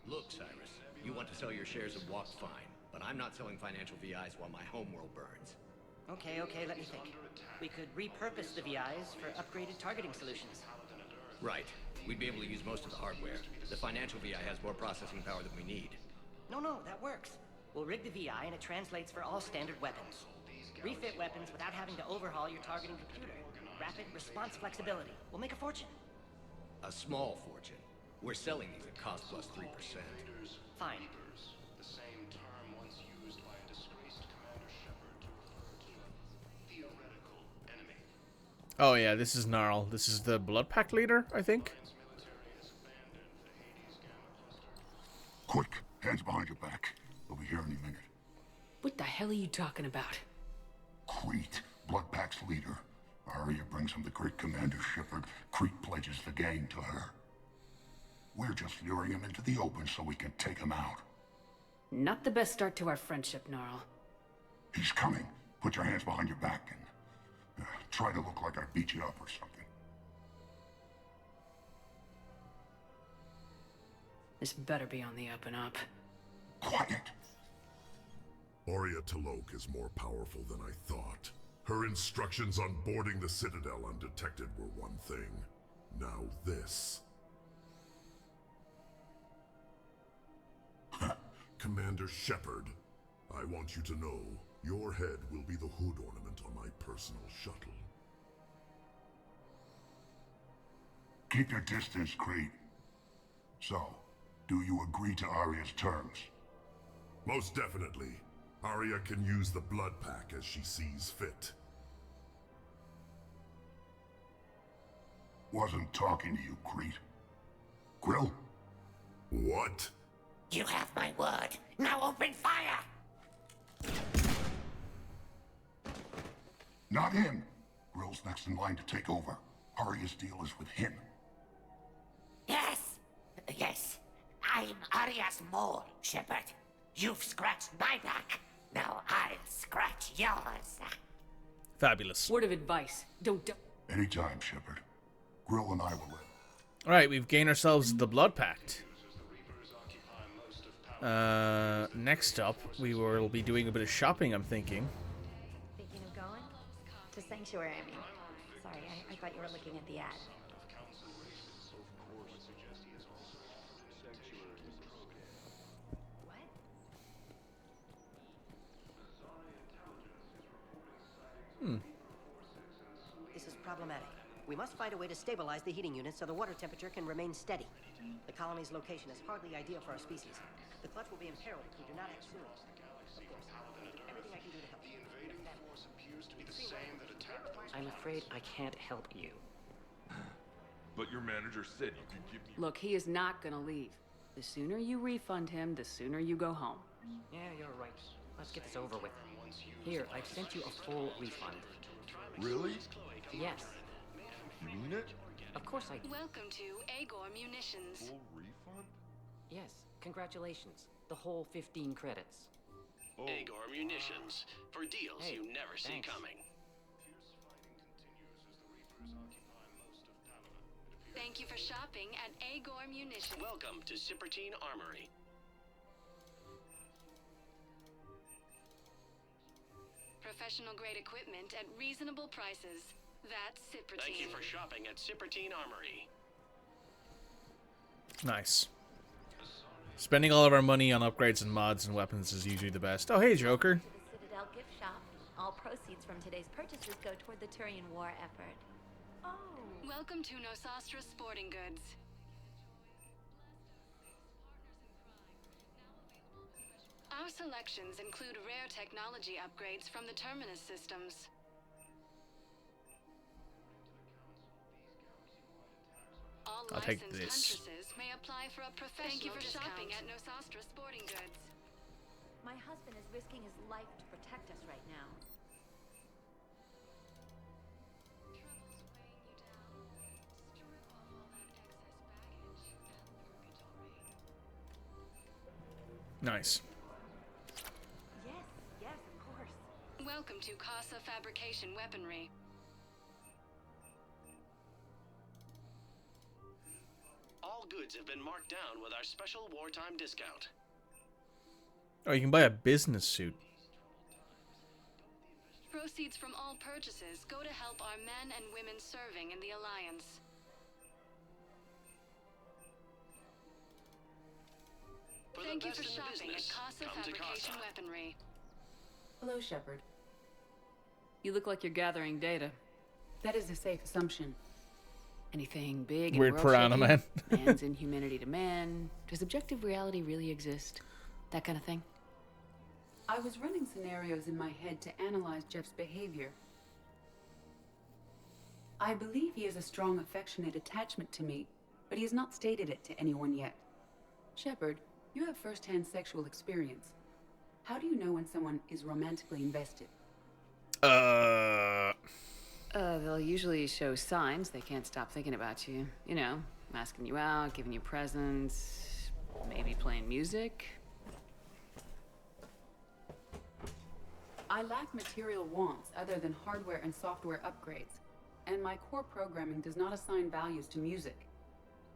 Look, Cyrus, you want to sell your shares of Walk, fine, but I'm not selling financial VIs while my homeworld burns. Okay, let me think. We could repurpose the VIs for upgraded targeting solutions. Right. We'd be able to use most of the hardware. The financial VI has more processing power than we need. No, that works. We'll rig the VI and it translates for all standard weapons. Refit weapons without having to overhaul your targeting computer. Rapid response flexibility. We'll make a fortune. A small fortune. We're selling these at cost plus 3%. Fine. The same term once used by a disgraced Commander Shepard to refer to a theoretical enemy. Oh yeah, this is Gnarl. This is the Blood Pact leader, I think. Quick, hands behind your back. They'll be here any minute. What the hell are you talking about? Crete, Blood Pact's leader. Arya brings him the great Commander Shepard. Crete pledges the gang to her. We're just luring him into the open so we can take him out. Not the best start to our friendship, Gnarl. He's coming. Put your hands behind your back and try to look like I beat you up or something. This better be on the up and up. Quiet. Arya T'Loak is more powerful than I thought. Her instructions on boarding the Citadel undetected were one thing. Now this. Commander Shepard, I want you to know, your head will be the hood ornament on my personal shuttle. Keep your distance, Crete. So, do you agree to Arya's terms? Most definitely. Arya can use the Blood Pack as she sees fit. Wasn't talking to you, Crete. Grill? What? You have my word. Now open fire! Not him. Grill's next in line to take over. Arya's deal is with him. Yes. Yes. I'm Arya's mole, Shepard. You've scratched my back. Now I'll scratch yours. Fabulous. Word of advice. Don't Anytime, Shepard. Grill and I will live. Alright, we've gained ourselves the Blood Pact. Next up, we will be doing a bit of shopping, I'm thinking. Thinking of going? To Sanctuary, I mean. Sorry, I thought you were looking at the ad. This is problematic. We must find a way to stabilize the heating unit so the water temperature can remain steady. The colony's location is hardly ideal for our species. The clutch will be imperiled if we do not act soon. Of course, everything I can do to help. The invading force appears to be the same that attacked those. I'm afraid I can't help you. But your manager said you could give me... Look, he is not gonna leave. The sooner you refund him, the sooner you go home. Yeah, you're right. Let's get this over with. Here, I've sent you a full refund. Really? Yes. You mean it? Of course I do. Welcome to Agor Munitions. Full refund? Yes, congratulations. The whole 15 credits. Oh. Agor Munitions. For deals Hey, you never see thanks. coming. Thank you for shopping at Agor Munitions. Welcome to Shepard Armory. Professional grade equipment at reasonable prices. That's Shepard. Thank you for shopping at Shepard Armory. Nice. Spending all of our money on upgrades and mods and weapons is usually the best. Oh, hey, Joker. The Citadel gift shop. All proceeds from today's purchases go toward the Turian war effort. Oh. Welcome to Nosastra Sporting Goods. Our selections include rare technology upgrades from the Terminus systems. All I'll take licensed this. huntresses may apply for a professional Thank you for shopping at Nosastra Sporting Goods. My husband is risking his life to protect us right now. Nice. Yes, of course. Welcome to Casa Fabrication Weaponry. All goods have been marked down with our special wartime discount. Oh, you can buy a business suit. Proceeds from all purchases go to help our men and women serving in the Alliance. Thank you for shopping at Casa Fabrication Weaponry. Hello, Shepard. You look like you're gathering data. That is a safe assumption. Anything big and Weird piranha man. Man's inhumanity to man. Does objective reality really exist? That kind of thing. I was running scenarios in my head to analyze Jeff's behavior. I believe he has a strong affectionate attachment to me, but he has not stated it to anyone yet. Shepard, you have first-hand sexual experience. How do you know when someone is romantically invested? They'll usually show signs they can't stop thinking about you. You know, asking you out, giving you presents, maybe playing music. I lack material wants other than hardware and software upgrades, and my core programming does not assign values to music.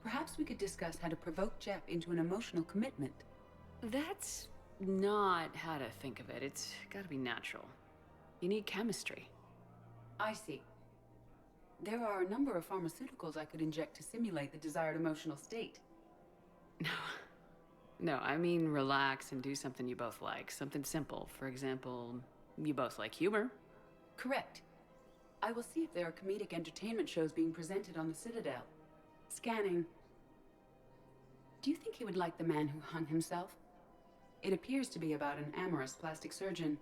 Perhaps we could discuss how to provoke Jeff into an emotional commitment. That's not how to think of it. It's gotta be natural. You need chemistry. I see. There are a number of pharmaceuticals I could inject to simulate the desired emotional state. No, I mean relax and do something you both like. Something simple. For example, you both like humor. Correct. I will see if there are comedic entertainment shows being presented on the Citadel. Scanning. Do you think he would like The Man Who Hung Himself? It appears to be about an amorous plastic surgeon.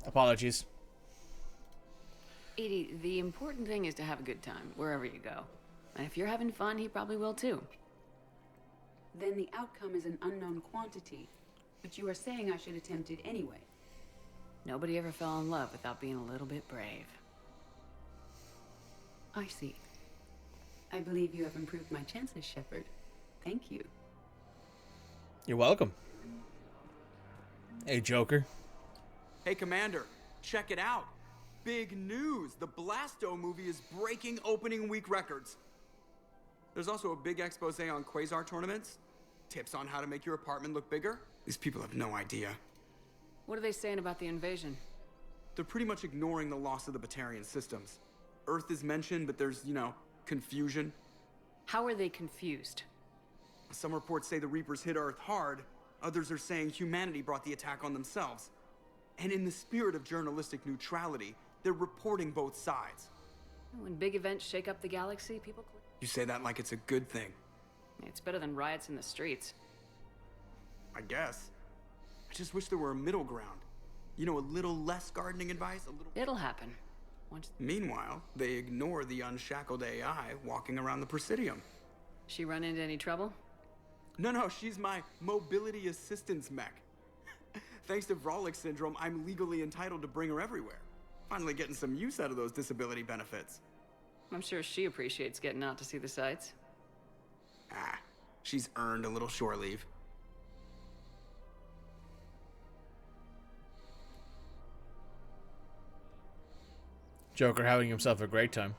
Apologies. Edie, the important thing is to have a good time, wherever you go. And if you're having fun, he probably will too. Then the outcome is an unknown quantity, but you are saying I should attempt it anyway. Nobody ever fell in love without being a little bit brave. I see. I believe you have improved my chances, Shepard. Thank you. You're welcome. Hey, Joker. Hey, Commander, check it out. Big news. The Blasto movie is breaking opening week records. There's also a big expose on Quasar tournaments. Tips on how to make your apartment look bigger. These people have no idea. What are they saying about the invasion? They're pretty much ignoring the loss of the Batarian systems. Earth is mentioned, but there's, confusion. How are they confused? Some reports say the Reapers hit Earth hard. Others are saying humanity brought the attack on themselves. And in the spirit of journalistic neutrality, they're reporting both sides. When big events shake up the galaxy, people... You say that like it's a good thing. It's better than riots in the streets. I guess. I just wish there were a middle ground. A little less gardening advice, a little... It'll happen. Meanwhile, they ignore the unshackled AI walking around the Presidium. She run into any trouble? No, she's my mobility assistance mech. Thanks to Vrolic syndrome, I'm legally entitled to bring her everywhere. Finally getting some use out of those disability benefits. I'm sure she appreciates getting out to see the sights. She's earned a little shore leave. Joker having himself a great time.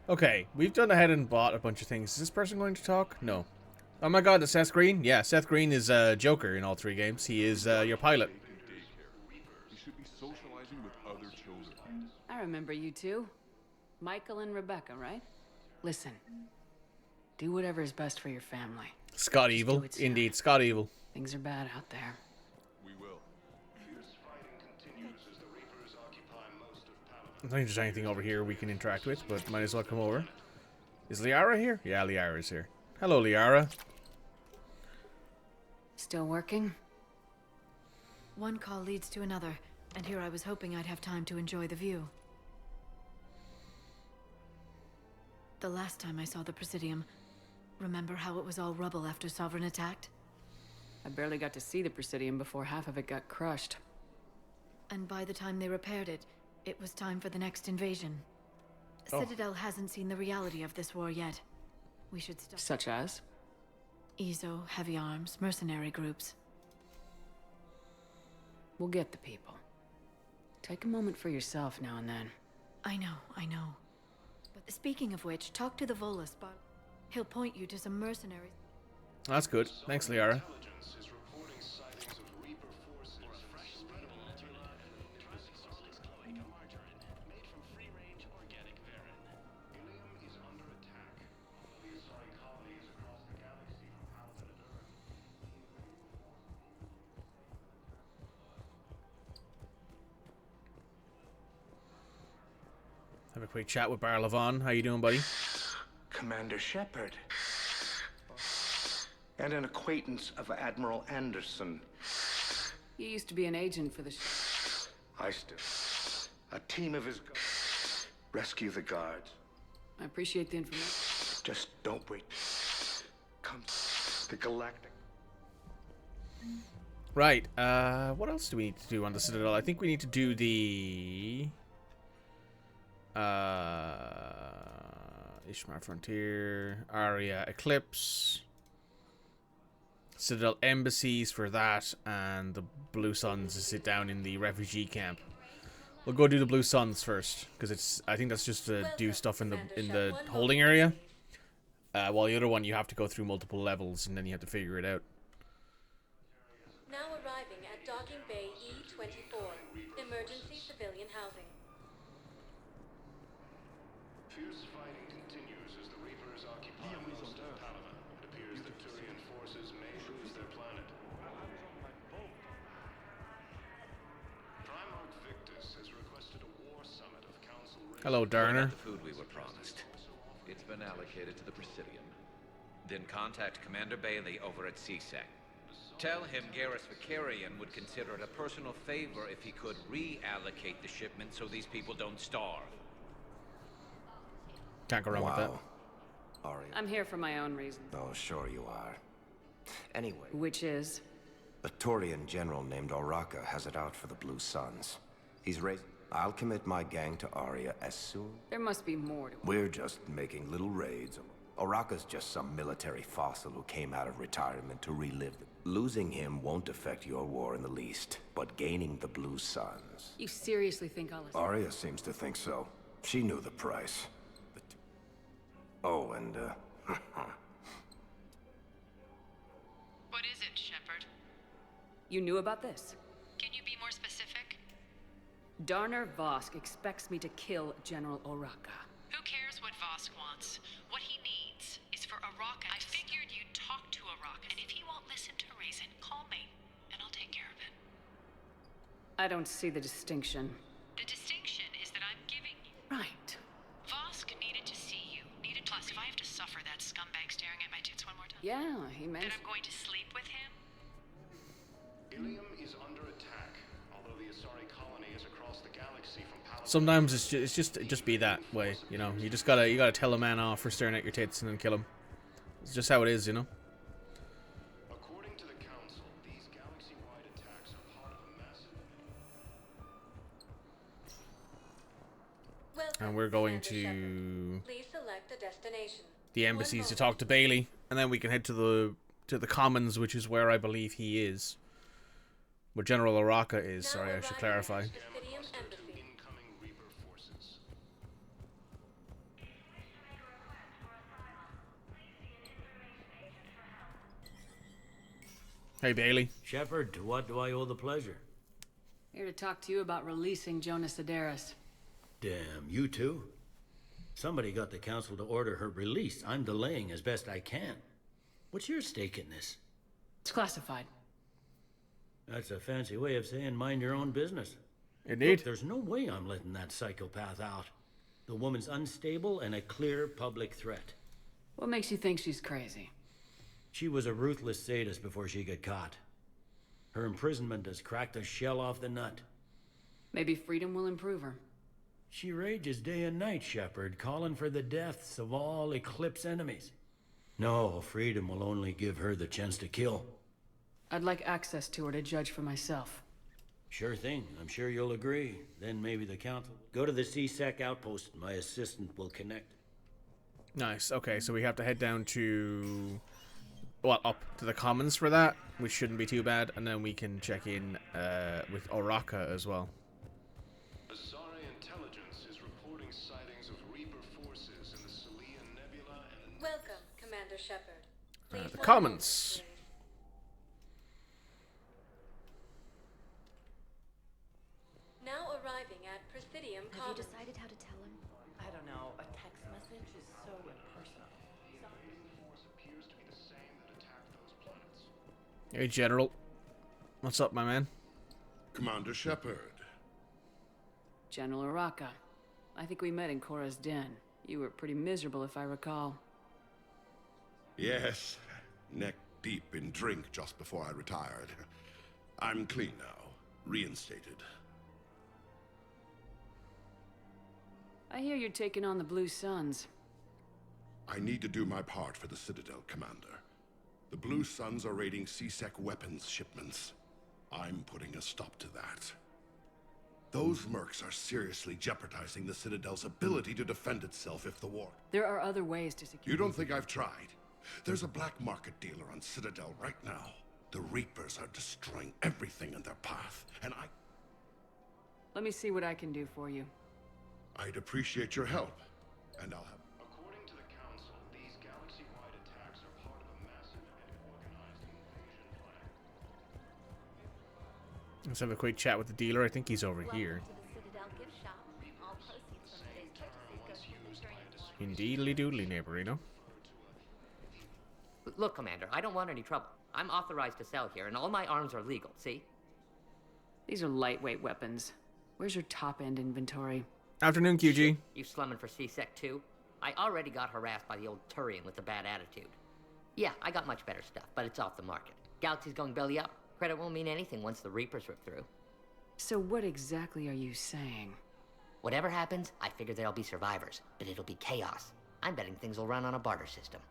Okay, we've done ahead and bought a bunch of things. Is this person going to talk? No. Oh my god, that's Seth Green? Yeah, Seth Green is Joker in all 3 games. He is your pilot. You should be socializing with other children. I remember you two. Michael and Rebecca, right? Listen. Do whatever is best for your family. Scott Evil. Indeed, Scott Evil. Things are bad out there. We will. I don't think there's anything over here we can interact with, but might as well come over. Is Liara here? Yeah, Liara's here. Hello, Liara. Still working? One call leads to another, and here I was hoping I'd have time to enjoy the view. The last time I saw the Presidium, remember how it was all rubble after Sovereign attacked? I barely got to see the Presidium before half of it got crushed. And by the time they repaired it, it was time for the next invasion. Citadel hasn't seen the reality of this war yet. We should stop. Such as? EZO, heavy arms, mercenary groups. We'll get the people. Take a moment for yourself now and then. I know. But speaking of which, talk to the Volus, but he'll point you to some mercenaries. That's good. Thanks, Liara. Have a quick chat with Bar Levon. How you doing, buddy? Commander Shepard. And an acquaintance of Admiral Anderson. You used to be an agent for the I still. A team of his rescue the guards. I appreciate the information. Just don't wait. Come. The Galactic. Right. What else do we need to do on the Citadel? I think we need to do the Ishmar Frontier, Aria Eclipse, Citadel embassies for that, and the Blue Suns to sit down in the refugee camp. We'll go do the Blue Suns first, because I think that's just to do stuff in the holding area. While the other one you have to go through multiple levels and then you have to figure it out. Now arriving at Docking Bay E24, emergency civilian housing. Fierce fighting continues as the Reapers occupy most of Palaven. It appears that Turian forces may lose their planet. Primarch Victus has requested a war summit of Council. Hello, Darner. The food we were promised. It's been allocated to the Presidium. Then contact Commander Bailey over at CSEC. Tell him Garrus Vakarian would consider it a personal favor if he could reallocate the shipment so these people don't starve. Can't go wrong with that. Aria. I'm here for my own reasons. Oh, sure you are. Anyway. Which is? A Turian general named Oraka has it out for the Blue Suns. He's raised. I'll commit my gang to Aria as soon. There must be more to it. We're just making little raids. Oraka's just some military fossil who came out of retirement to relive it. Losing him won't affect your war in the least, but gaining the Blue Suns. You seriously think I'll listen? Aria seems to think so. She knew the price. But... Oh, and, What is it, Shepard? You knew about this? Can you be more specific? Darner Vosk expects me to kill General Oraka. Who cares what Vosk wants? What he needs is for Oraka. I figured you'd talk to Oraka, and if he won't listen to reason, call me, and I'll take care of it. I don't see the distinction. The distinction is that I'm giving you... Right. Vosk needed to see you. Plus, if I have to suffer that scumbag staring at my tits one more time... Yeah, he meant... Then I'm going to sleep with him? Ilium is under attack, although the Asari colony is across the galaxy from Palaven. Sometimes it's just be that way, you know. You gotta tell a man off for staring at your tits and then kill him. It's just how it is, you know. According to the Council, these galaxy-wide attacks are part of a massive... And we're going to Please select a destination. the embassies to talk to Bailey, and then we can head to the Commons, which is where I believe he is. Where General Oraka is. Sorry, I should clarify. Hey, Bailey. Shepard, to what do I owe the pleasure? Here to talk to you about releasing Jonas Sedaris. Damn, you too? Somebody got the council to order her release. I'm delaying as best I can. What's your stake in this? It's classified. That's a fancy way of saying mind your own business. Indeed. Look, there's no way I'm letting that psychopath out. The woman's unstable and a clear public threat. What makes you think she's crazy? She was a ruthless sadist before she got caught. Her imprisonment has cracked the shell off the nut. Maybe freedom will improve her. She rages day and night, Shepard, calling for the deaths of all Eclipse enemies. No, freedom will only give her the chance to kill. I'd like access to her to judge for myself. Sure thing. I'm sure you'll agree. Then maybe the council. Go to the CSEC outpost. My assistant will connect. Nice. Okay, so we have to head down to well, up to the commons for that, which shouldn't be too bad, and then we can check in with Oraka as well. Azari intelligence is reporting sightings of Reaper forces in the Citadel Nebula and... Welcome, Commander Shepard. Please The one commons. moment, please. Now arriving at Presidium Have you Commons. decided how to tell him? I don't know. A text message is so impersonal. Hey, General. What's up, my man? Commander Shepard. General Oraka. I think we met in Korra's den. You were pretty miserable, if I recall. Yes, neck deep in drink just before I retired. I'm clean now, reinstated. I hear you're taking on the Blue Suns. I need to do my part for the Citadel, Commander. The Blue Suns are raiding CSEC weapons shipments. I'm putting a stop to that. Those mercs are seriously jeopardizing the Citadel's ability to defend itself if the war... There are other ways to secure... You don't think I've tried? There's a black market dealer on Citadel right now. The Reapers are destroying everything in their path, and Let me see what I can do for you. I'd appreciate your help, and I'll have... According to the Council, these galaxy-wide attacks are part of a massive and organized invasion plan. Let's have a quick chat with the dealer. I think he's over here. Indeedly doodly, neighborino. Look, Commander, I don't want any trouble. I'm authorized to sell here, and all my arms are legal, see? These are lightweight weapons. Where's your top-end inventory? Afternoon, QG. You slumming for CSEC too? I already got harassed by the old Turian with the bad attitude. Yeah, I got much better stuff, but it's off the market. Galaxy's going belly up. Credit won't mean anything once the Reapers rip through. So what exactly are you saying? Whatever happens, I figure there'll be survivors, but it'll be chaos. I'm betting things will run on a barter system.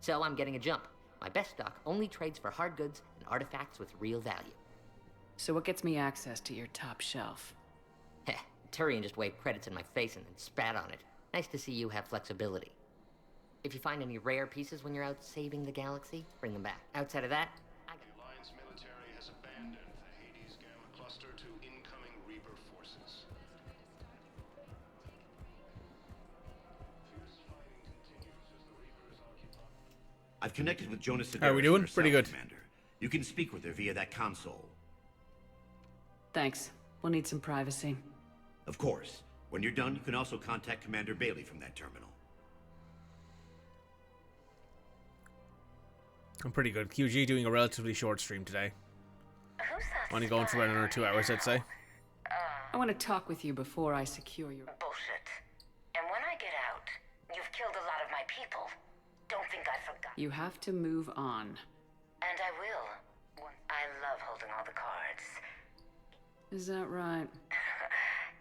So I'm getting a jump. My best stock only trades for hard goods and artifacts with real value. So what gets me access to your top shelf? Heh, Turian just waved credits in my face and then spat on it. Nice to see you have flexibility. If you find any rare pieces when you're out saving the galaxy, bring them back. Outside of that, The Alliance military has abandoned the Hades Gamma cluster to incoming Reaper forces. I've connected with Jonas Sedaris. How are we doing? herself, Pretty good. Commander. You can speak with her via that console. Thanks. We'll need some privacy. Of course. When you're done, you can also contact Commander Bailey from that terminal. I'm pretty good. QG doing a relatively short stream today. Only going for another 2 hours, I'd say. I want to talk with you before I secure your... Bullshit. And when I get out, you've killed a lot of my people. Don't think I forgot. You have to move on. And I will. I love holding all the cards. Is that right?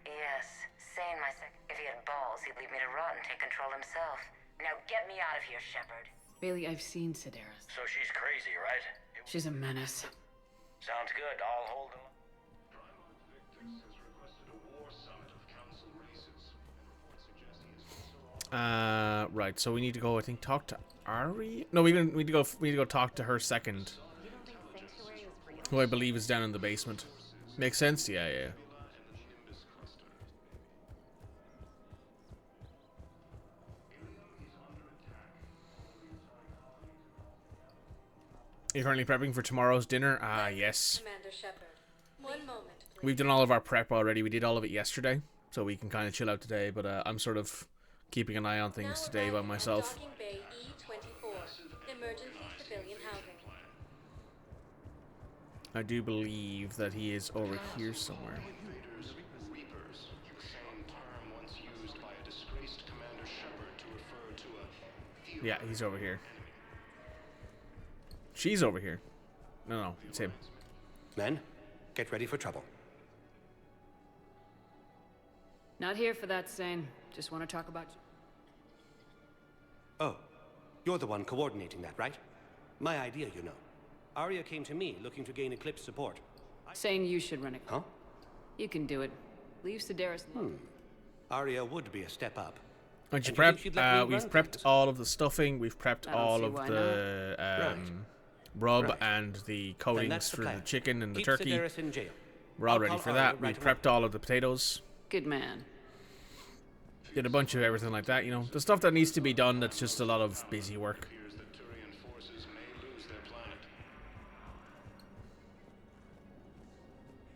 Yes. Sane, my second. If he had balls, he'd leave me to rot and take control himself. Now get me out of here, Shepard. Bailey, I've seen Sedaris. So she's crazy, right? She's a menace. Sounds good. I'll hold them. Right. So we need to go. I think talk to Ari. No, we need to go talk to her second, who I believe is down in the basement. Makes sense. Yeah, yeah. You're currently prepping for tomorrow's dinner? Ah, yes. Commander Shepard. One moment, please. We've done all of our prep already. We did all of it yesterday, so we can kind of chill out today. But I'm sort of keeping an eye on things today by myself. Docking Bay E24. Emergency civilian housing. I do believe that he is over here somewhere. Reapers, the same term once used by a disgraced Commander Shepard to refer to a... Yeah, he's over here. She's over here. No, it's him. Men, get ready for trouble. Not here for that, Sane. Just want to talk about you. Oh, you're the one coordinating that, right? My idea, you know. Arya came to me looking to gain Eclipse support. Sane, you should run it. Huh? You can do it. Leave Sedaris alone. Arya would be a step up. Aren't you And you think prepped? she'd let me We've run prepped things? all of the stuffing. We've prepped I don't all see of why the Right. rub Right. and the Then coatings that's the for the plan. chicken and the Keep turkey. Sedaris in jail. We're all I'll ready call for Arya that. right We've away. prepped all of the potatoes. Good man. Did a bunch of everything like that, you know. The stuff that needs to be done that's just a lot of busy work. Appears that Turian forces may lose their planet.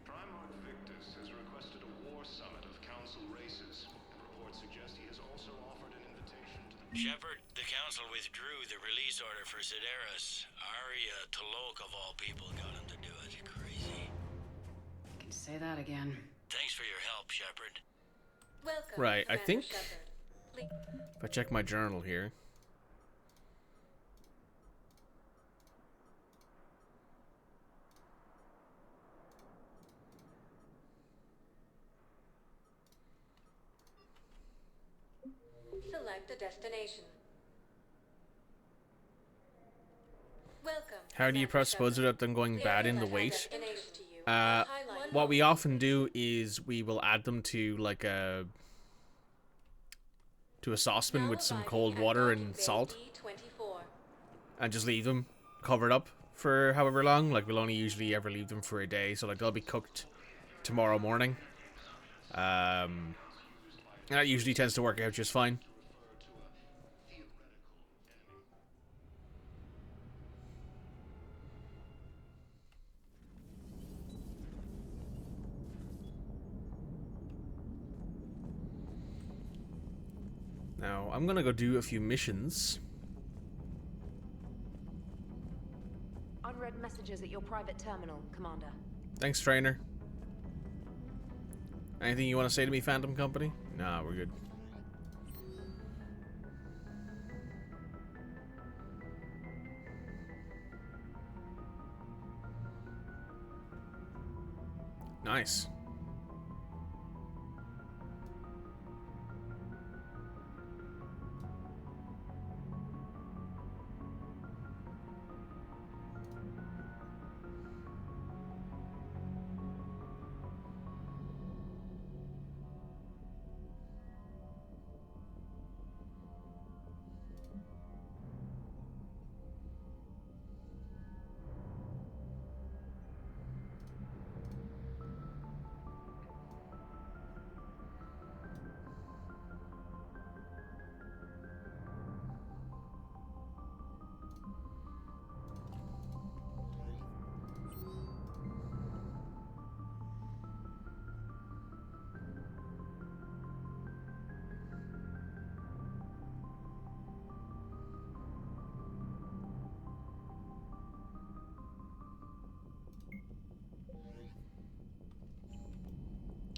Primarch Victus has requested a war summit of council races, and reports suggest he has also offered an invitation to the... Shepard, the council withdrew the release order for Sedaris. Arya T'Loak, of all people, got him to do it. Crazy. You can say that again. Thanks for your help, Shepard. Welcome, Right, I Commander think Shepard. if I check my journal here. Select a destination. Welcome. How do you press suppose without them going bad in the weight? Destination to you. What we often do is we will add them to like a saucepan with some cold water and salt, and just leave them covered up for however long. Like we'll only usually ever leave them for a day, so like they'll be cooked tomorrow morning. And that usually tends to work out just fine. Now, I'm gonna go do a few missions. Unread messages at your private terminal, Commander. Thanks, trainer. Anything you want to say to me, Phantom Company? Nah, we're good. Nice.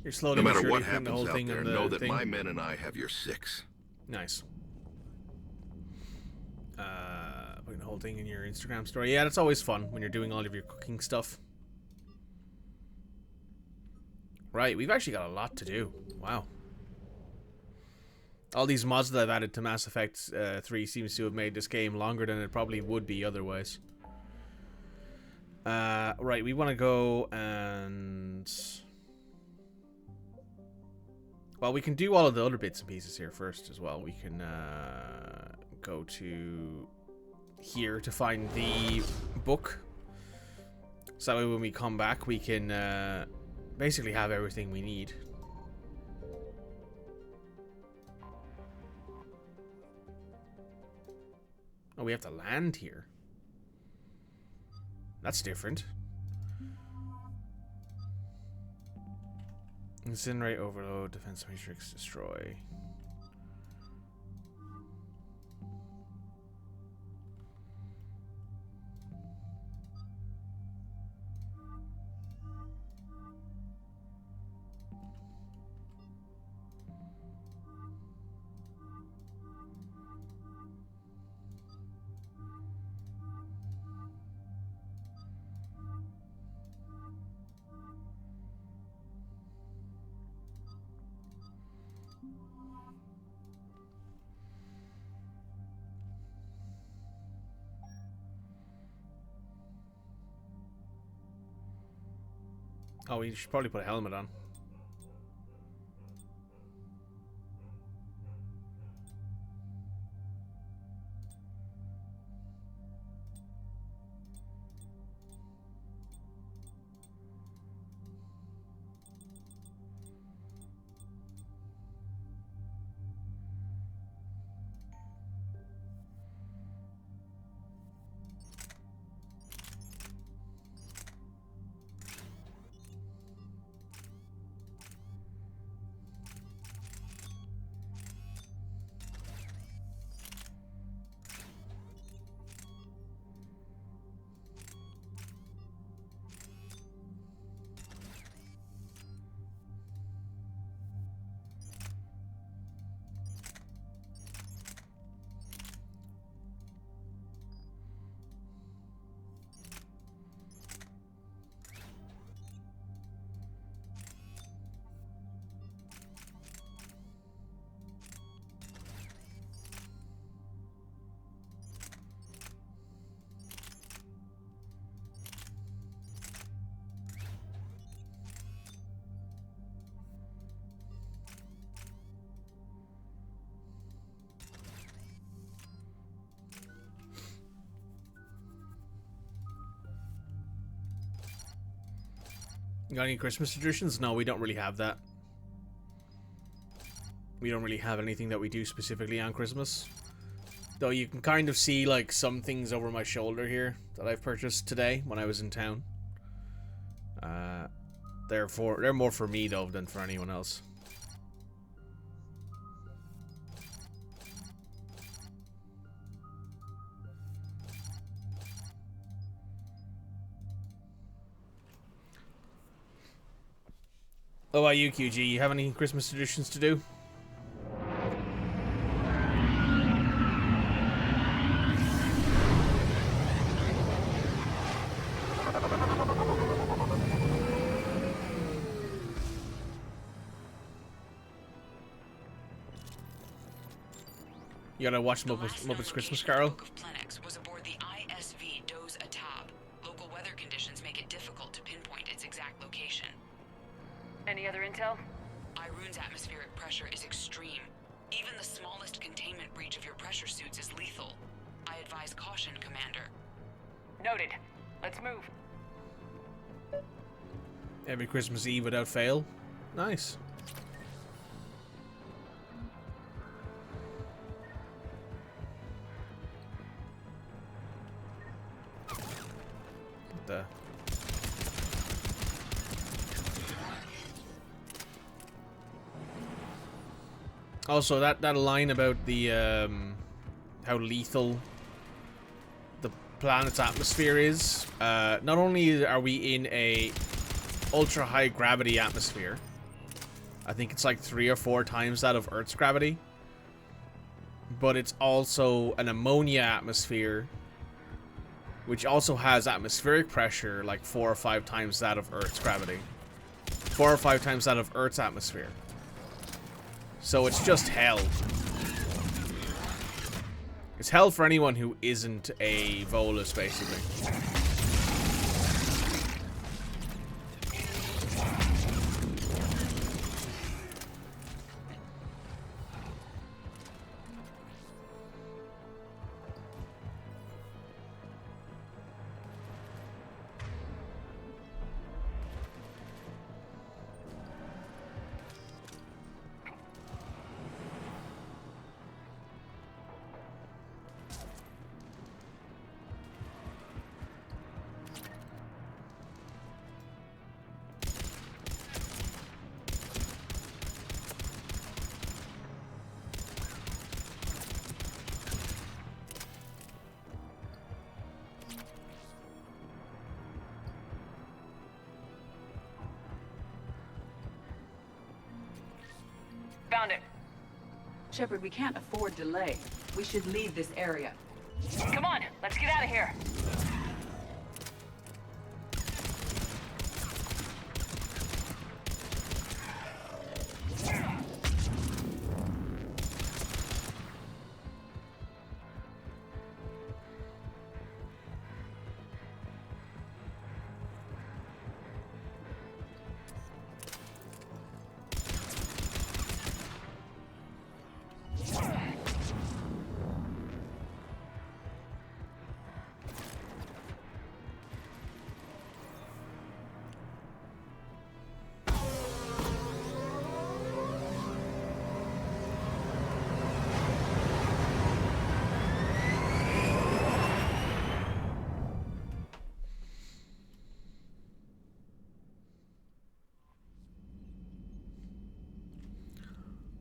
You're slowly No but matter surely what putting the happens whole out thing there, on the know that thing. my men and I have your six. Nice. Putting the whole thing in your Instagram story. Yeah, that's always fun when you're doing all of your cooking stuff. Right, we've actually got a lot to do. Wow. All these mods that I've added to Mass Effect 3 seems to have made this game longer than it probably would be otherwise. Right, we want to go and... Well, we can do all of the other bits and pieces here first as well. We can go to here to find the book. So that way when we come back, we can basically have everything we need. Oh, we have to land here. That's different. Incinerate, overload, defense matrix, destroy. Oh, we should probably put a helmet on. Got any Christmas traditions? No, we don't really have that. We don't really have anything that we do specifically on Christmas. Though you can kind of see, like, some things over my shoulder here that I've purchased today when I was in town. They're more for me, though, than for anyone else. What about you, QG? You have any Christmas traditions to do? You gotta watch Muppets Christmas Carol. Was aboard the ISV Doze Atab. Local weather conditions make it difficult to pinpoint its exact location. Any other intel? Irune's atmospheric pressure is extreme. Even the smallest containment breach of your pressure suits is lethal. I advise caution, Commander. Noted. Let's move. Every Christmas Eve without fail. Nice. The also that line about the how lethal the planet's atmosphere is. Not only are we in a ultra high gravity atmosphere, I think it's like 3 or 4 times that of Earth's gravity, but it's also an ammonia atmosphere, which also has atmospheric pressure like 4 or 5 times that of Earth's gravity. 4 or 5 times that of Earth's atmosphere. So it's just hell. It's hell for anyone who isn't a Volus, basically. Found it. Shepard, we can't afford delay. We should leave this area. Come on, let's get out of here.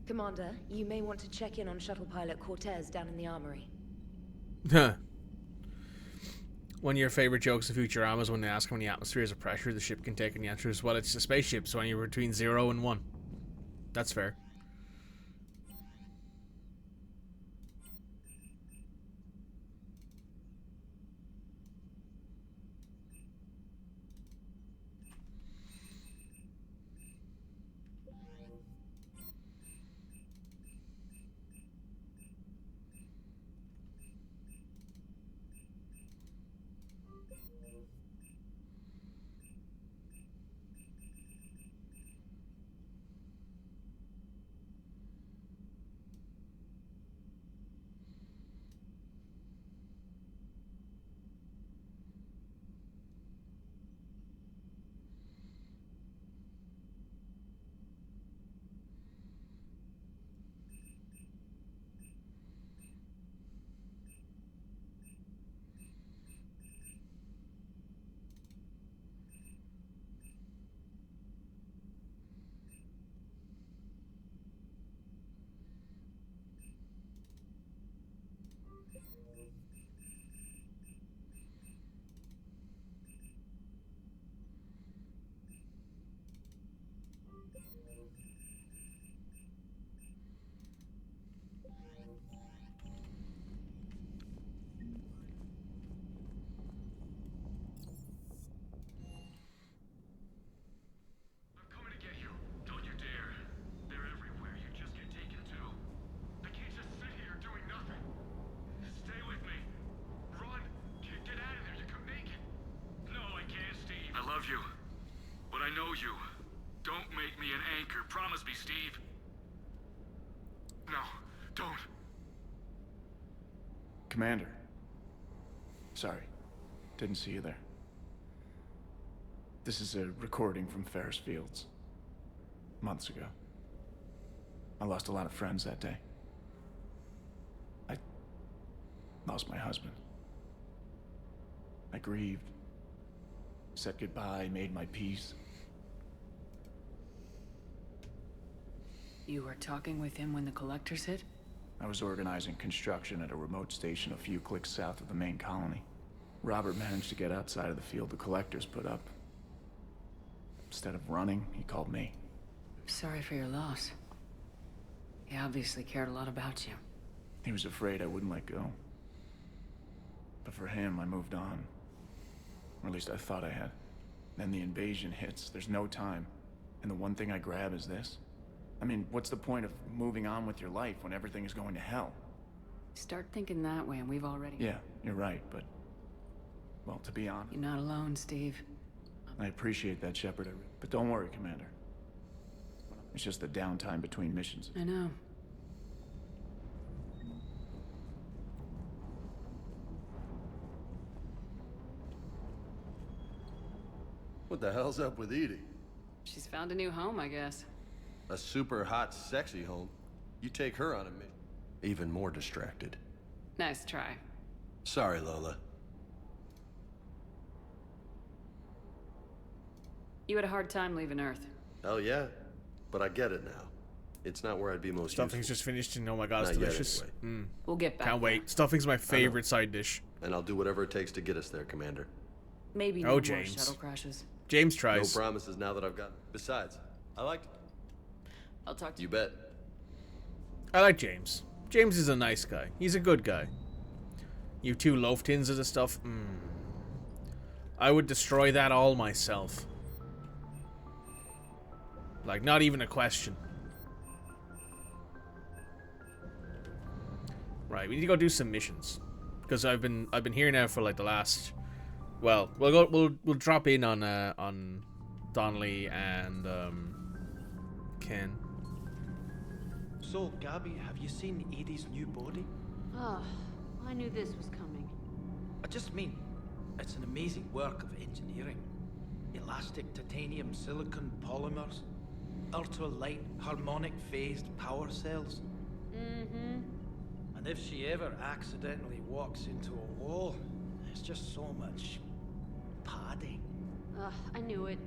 Commander, you may want to check in on shuttle pilot Cortez down in the armory. Huh. One of your favorite jokes of Futurama is when they ask how many atmospheres of pressure the ship can take, and the answer is, well, it's a spaceship, so you're between 0 and 1. That's fair. of you. But I know you. Don't make me an anchor. Promise me, Steve. No, don't. Commander. Sorry. Didn't see you there. This is a recording from Ferris Fields. Months ago. I lost a lot of friends that day. I lost my husband. I grieved. Said goodbye, made my peace. You were talking with him when the collectors hit? I was organizing construction at a remote station a few clicks south of the main colony. Robert managed to get outside of the field the collectors put up. Instead of running, he called me. Sorry for your loss. He obviously cared a lot about you. He was afraid I wouldn't let go. But for him, I moved on. Or at least I thought I had. Then the invasion hits, there's no time. And the one thing I grab is this. I mean, what's the point of moving on with your life when everything is going to hell? Start thinking that way and we've already... Yeah, you're right, but... Well, to be honest... You're not alone, Steve. I appreciate that, Shepard. But don't worry, Commander. It's just the downtime between missions. I know. What the hell's up with Edie? She's found a new home, I guess. A super hot, sexy home. You take her on a mission. Even more distracted. Nice try. Sorry, Lola. You had a hard time leaving Earth. Hell yeah. But I get it now. It's not where I'd be most Stuffing's useful. just finished and oh my god, it's Not yet, delicious. anyway. We'll get back. Can't wait. Stuffing's my favorite side dish. And I'll do whatever it takes to get us there, Commander. Maybe no more shuttle crashes. James tries. No promises now that I've got... Besides, I liked it. I'll talk to you. Bet. I like James. James is a nice guy. He's a good guy. You two loaf tins of the stuff. I would destroy that all myself. Like, not even a question. Right, we need to go do some missions because I've been here now for like the last. Well, we'll drop in on Donnelly and Ken. So, Gabby, have you seen Edie's new body? Oh, I knew this was coming. I just mean, it's an amazing work of engineering. Elastic titanium silicon polymers, ultra-light harmonic phased power cells. Mm-hmm. And if she ever accidentally walks into a wall, there's just so much padding. Ugh, I knew it.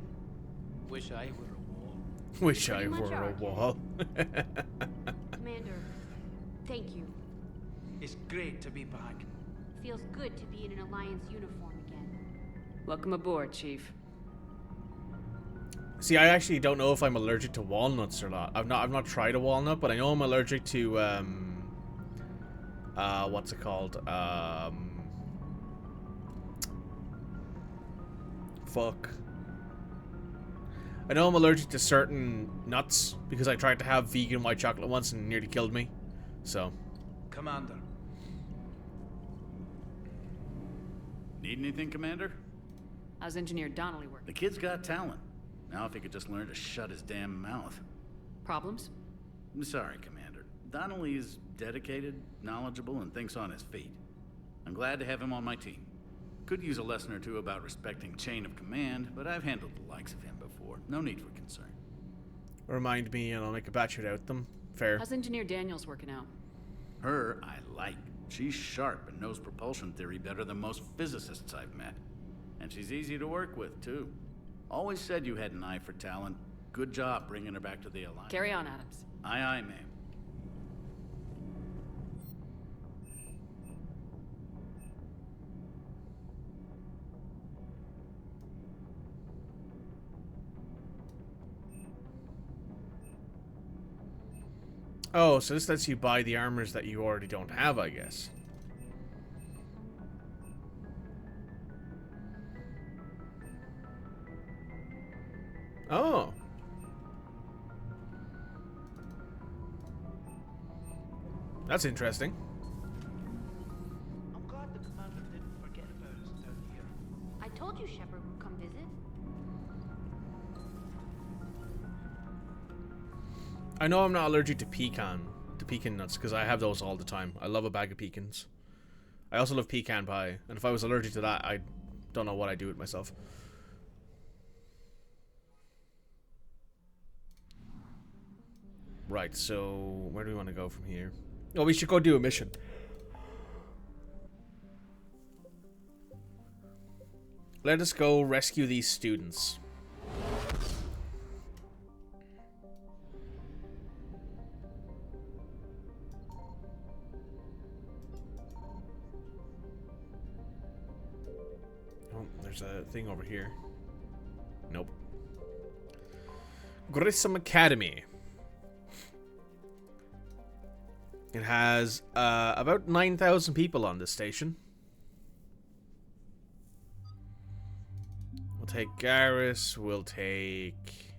Wish I were a wall. Wish I were a wall. Commander, thank you. It's great to be back. Feels good to be in an Alliance uniform again. Welcome aboard, Chief. See, I actually don't know if I'm allergic to walnuts or not. I've not tried a walnut, but I know I'm allergic to what's it called? Fuck. I know I'm allergic to certain nuts because I tried to have vegan white chocolate once and it nearly killed me. So. Commander. Need anything, Commander? How's Engineer Donnelly working? The kid's got talent. Now if he could just learn to shut his damn mouth. Problems? I'm sorry, Commander. Donnelly's dedicated, knowledgeable, and thinks on his feet. I'm glad to have him on my team. Could use a lesson or two about respecting chain of command, but I've handled the likes of him before. No need for concern. Remind me and I'll make a batch without them. Fair. How's Engineer Daniels working out? Her, I like. She's sharp and knows propulsion theory better than most physicists I've met. And she's easy to work with, too. Always said you had an eye for talent. Good job bringing her back to the Alliance. Carry on, Adams. Aye, aye, ma'am. Oh, so this lets you buy the armors that you already don't have, I guess. Oh. That's interesting. I'm glad the commander didn't forget about us down here. I told you Shepard would come visit. I know I'm not allergic to pecan nuts, because I have those all the time. I love a bag of pecans. I also love pecan pie, and if I was allergic to that, I don't know what I'd do with myself. Right, so where do we want to go from here? Oh, we should go do a mission. Let us go rescue these students. Oh, there's a thing over here. Nope. Grissom Academy. It has about 9,000 people on this station. We'll take Garrus. We'll take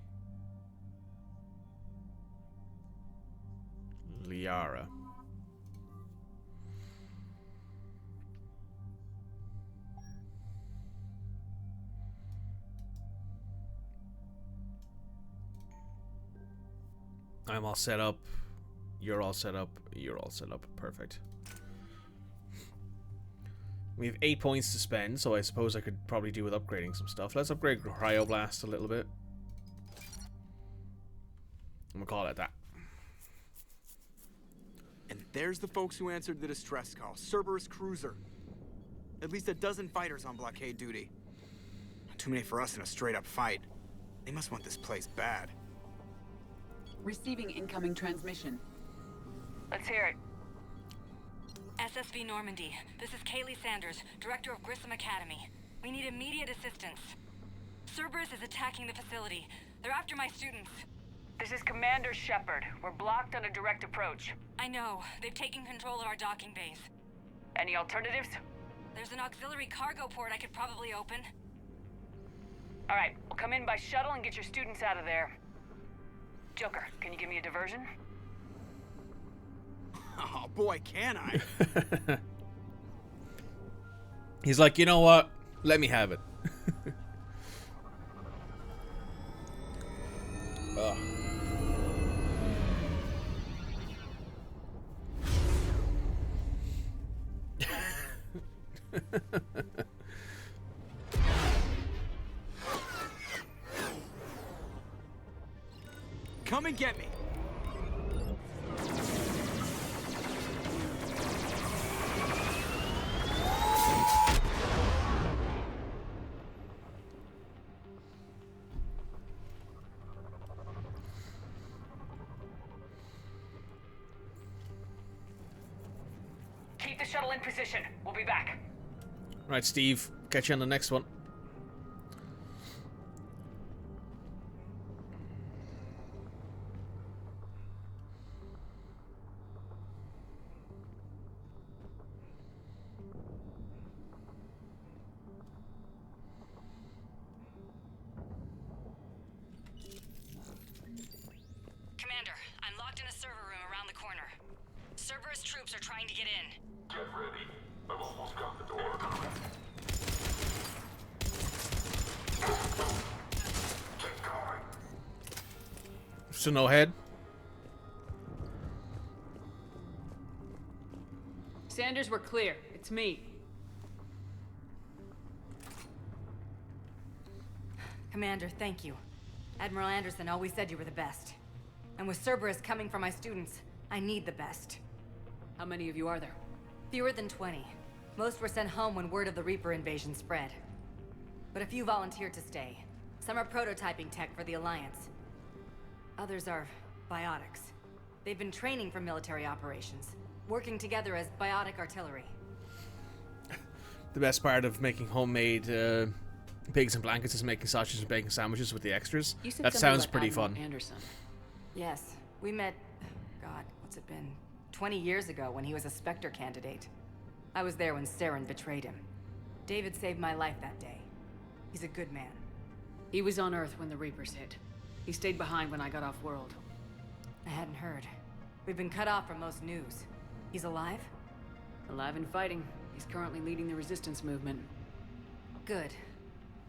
Liara. I'm all set up. You're all set up. You're all set up. Perfect. We have 8 points to spend, so I suppose I could probably do with upgrading some stuff. Let's upgrade Cryoblast a little bit. I'm gonna call it that. And there's the folks who answered the distress call. Cerberus cruiser. At least a dozen fighters on blockade duty. Too many for us in a straight-up fight. They must want this place bad. Receiving incoming transmission. Let's hear it. SSV Normandy. This is Kaylee Sanders, Director of Grissom Academy. We need immediate assistance. Cerberus is attacking the facility. They're after my students. This is Commander Shepard. We're blocked on a direct approach. I know. They've taken control of our docking base. Any alternatives? There's an auxiliary cargo port I could probably open. All right, we'll come in by shuttle and get your students out of there. Joker, can you give me a diversion? Oh boy, can I? He's like, you know what? Let me have it. Ugh. Come and get me. Keep the shuttle in position. We'll be back. Right, Steve. Catch you on the next one. Commander, I'm locked in a server room around the corner. Cerberus troops are trying to get in. Get ready. I've almost got the door. Keep going. So no head. Sanders, we're clear. It's me. Commander, thank you. Admiral Anderson always said you were the best. And with Cerberus coming for my students, I need the best. How many of you are there? Fewer than 20. Most were sent home when word of the Reaper invasion spread. But a few volunteered to stay. Some are prototyping tech for the Alliance. Others are biotics. They've been training for military operations, working together as biotic artillery. The best part of making homemade pigs and blankets is making sausage and bacon sandwiches with the extras. That sounds pretty fun. Anderson. Yes, we met, God, what's it been? 20 years ago when he was a Spectre candidate. I was there when Saren betrayed him. David saved my life that day. He's a good man. He was on Earth when the Reapers hit. He stayed behind when I got off world. I hadn't heard. We've been cut off from most news. He's alive? Alive and fighting. He's currently leading the resistance movement. Good.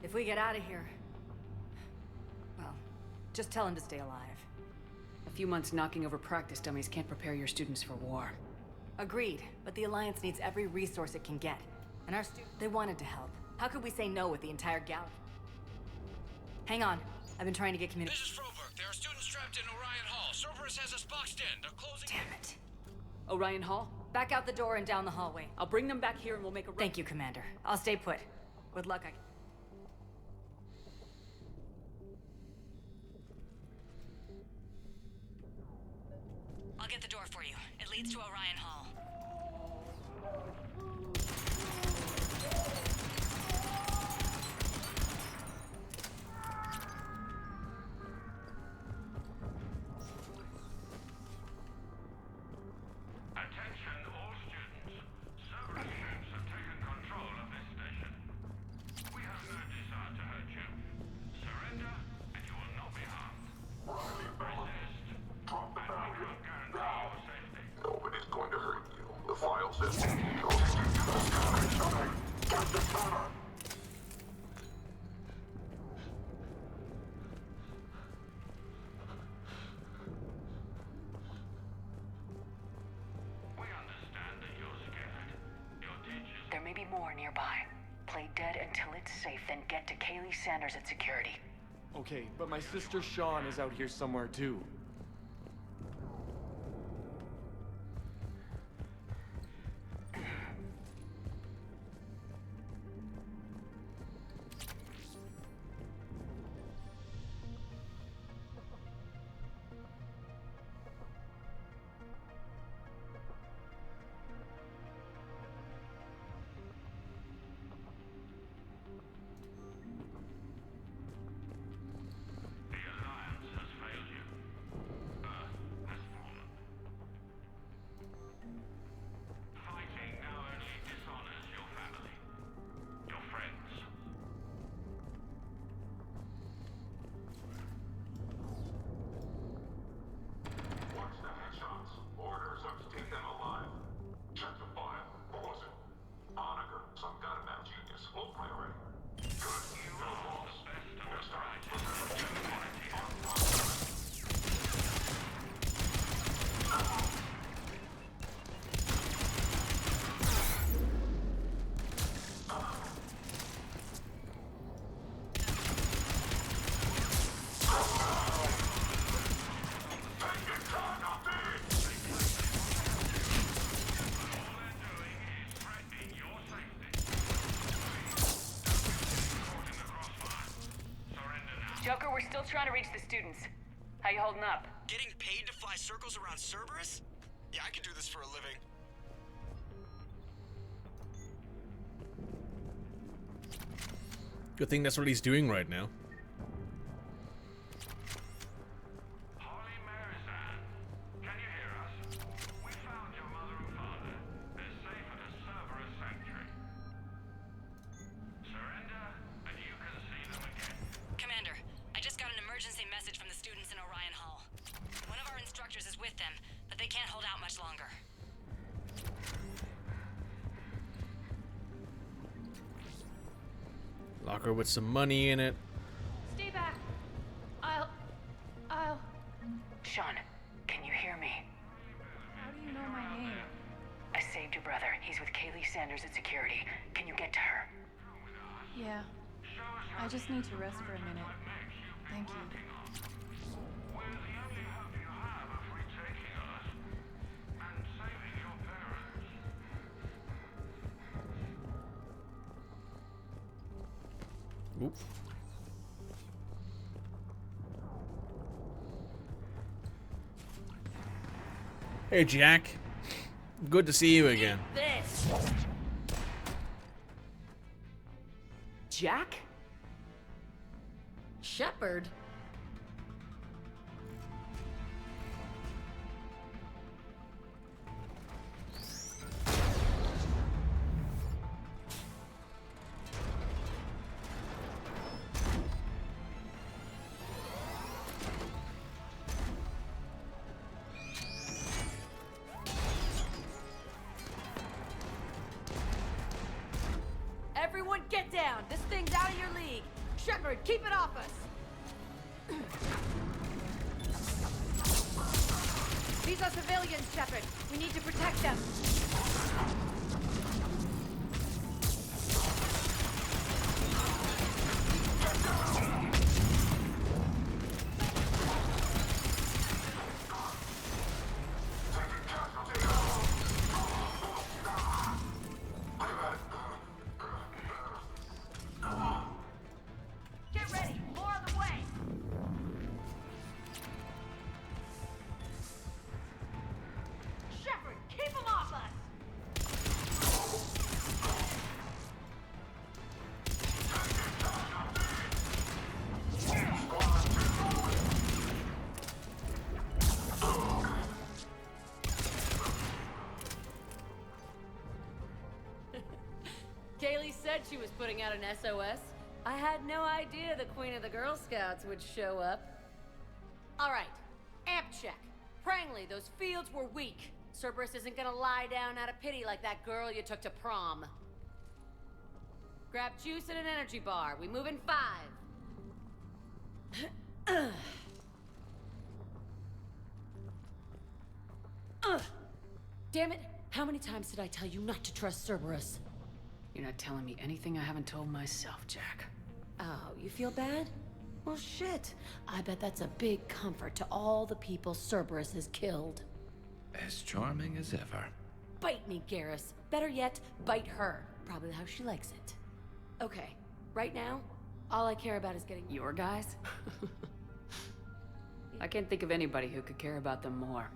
If we get out of here... Well, just tell him to stay alive. A few months knocking over practice dummies can't prepare your students for war. Agreed, but the Alliance needs every resource it can get. And our students, they wanted to help. How could we say no with the entire galaxy? Hang on. I've been trying to get communication. This is Froberg. There are students trapped in Orion Hall. Cerberus has us boxed in. They're closing. Damn it. Orion Hall? Back out the door and down the hallway. I'll bring them back here and we'll make a run. Thank you, Commander. I'll stay put. With luck, I'll get the door for you. It leads to Orion Hall. Attention all students. Cerberus ships have taken control of this station. We have no desire to hurt you. Surrender and you will not be harmed. Resist and we can't guarantee your safety. Nobody's going to hurt you. The file says There may be more nearby. Play dead until it's safe, then get to Kaylee Sanders at security. Okay, but my sister Sean is out here somewhere too. Joker, we're still trying to reach the students. How you holding up? Getting paid to fly circles around Cerberus? Yeah, I could do this for a living. Good thing that's what he's doing right now. Commander, I just got an emergency message from the students in Orion Hall. One of our instructors is with them, but they can't hold out much longer. Locker with some money in it. Stay back. I'll... Sean, can you hear me? How do you know my name? I saved your brother. He's with Kaylee Sanders at security. Can you get to her? Yeah. I just need to rest for a minute. Thank you. Oop. Hey, Jack. Good to see you again. This! Jack? Shepard? Everyone get down! This thing's out of your league! Shepard, keep it off us! These are civilians, Shepard. We need to protect them. Get ready. More on the way. Shepard, keep them off us! Kaylee said she was putting out an SOS. I had no idea the Queen of the Girl Scouts would show up. All right, amp check. Prangley, those fields were weak. Cerberus isn't gonna lie down out of pity like that girl you took to prom. Grab juice and an energy bar. We move in 5. Damn it! How many times did I tell you not to trust Cerberus? You're not telling me anything I haven't told myself, Jack. Oh, you feel bad? Well, shit. I bet that's a big comfort to all the people Cerberus has killed. As charming as ever. Bite me, Garrus. Better yet, bite her. Probably how she likes it. Okay, right now, all I care about is getting Your guys? I can't think of anybody who could care about them more.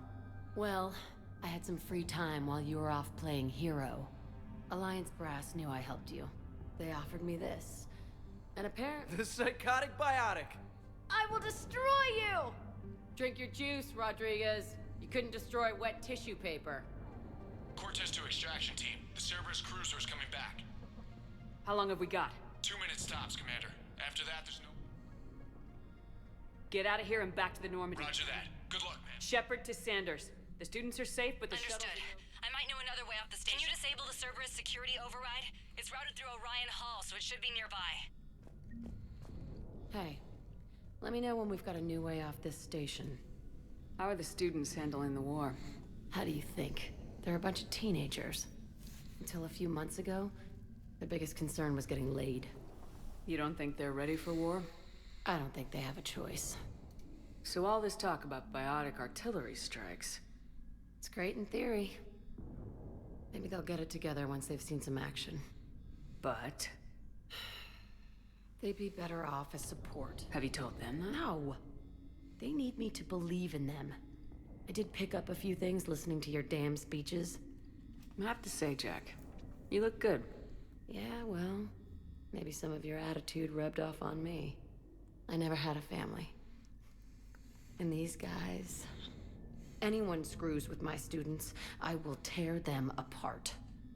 Well, I had some free time while you were off playing hero. Alliance Brass knew I helped you. They offered me this. And apparently... The psychotic biotic! I will destroy you! Drink your juice, Rodriguez. You couldn't destroy wet tissue paper. Cortez to extraction team. The Cerberus cruiser's coming back. How long have we got? 2 minutes tops, Commander. After that, there's no... Get out of here and back to the Normandy. Roger that. Good luck, man. Shepard to Sanders. The students are safe, but the Understood. I might know another way off the station. Can you disable the Cerberus security override? It's routed through Orion Hall, so it should be nearby. Hey, let me know when we've got a new way off this station. How are the students handling the war? How do you think? They're a bunch of teenagers. Until a few months ago, their biggest concern was getting laid. You don't think they're ready for war? I don't think they have a choice. So all this talk about biotic artillery strikes... It's great in theory. Maybe they'll get it together once they've seen some action. But... They'd be better off as support. Have you told them that? No. They need me to believe in them. I did pick up a few things listening to your damn speeches. I have to say, Jack, you look good. Yeah, well, maybe some of your attitude rubbed off on me. I never had a family. And these guys... Anyone screws with my students, I will tear them apart.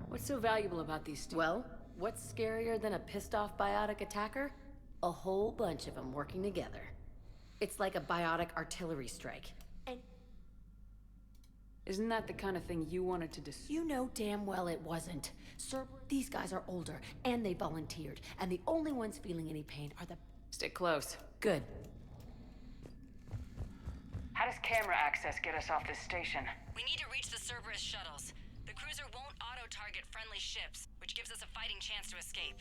What's so valuable about these students? Well, what's scarier than a pissed-off biotic attacker? A whole bunch of them working together. It's like a biotic artillery strike. And isn't that the kind of thing you wanted to You know damn well it wasn't. Sir, these guys are older, and they volunteered, and the only ones feeling any pain are the... Stick close. Good. How does camera access get us off this station? We need to reach the Cerberus shuttles. The cruiser won't auto-target friendly ships, which gives us a fighting chance to escape.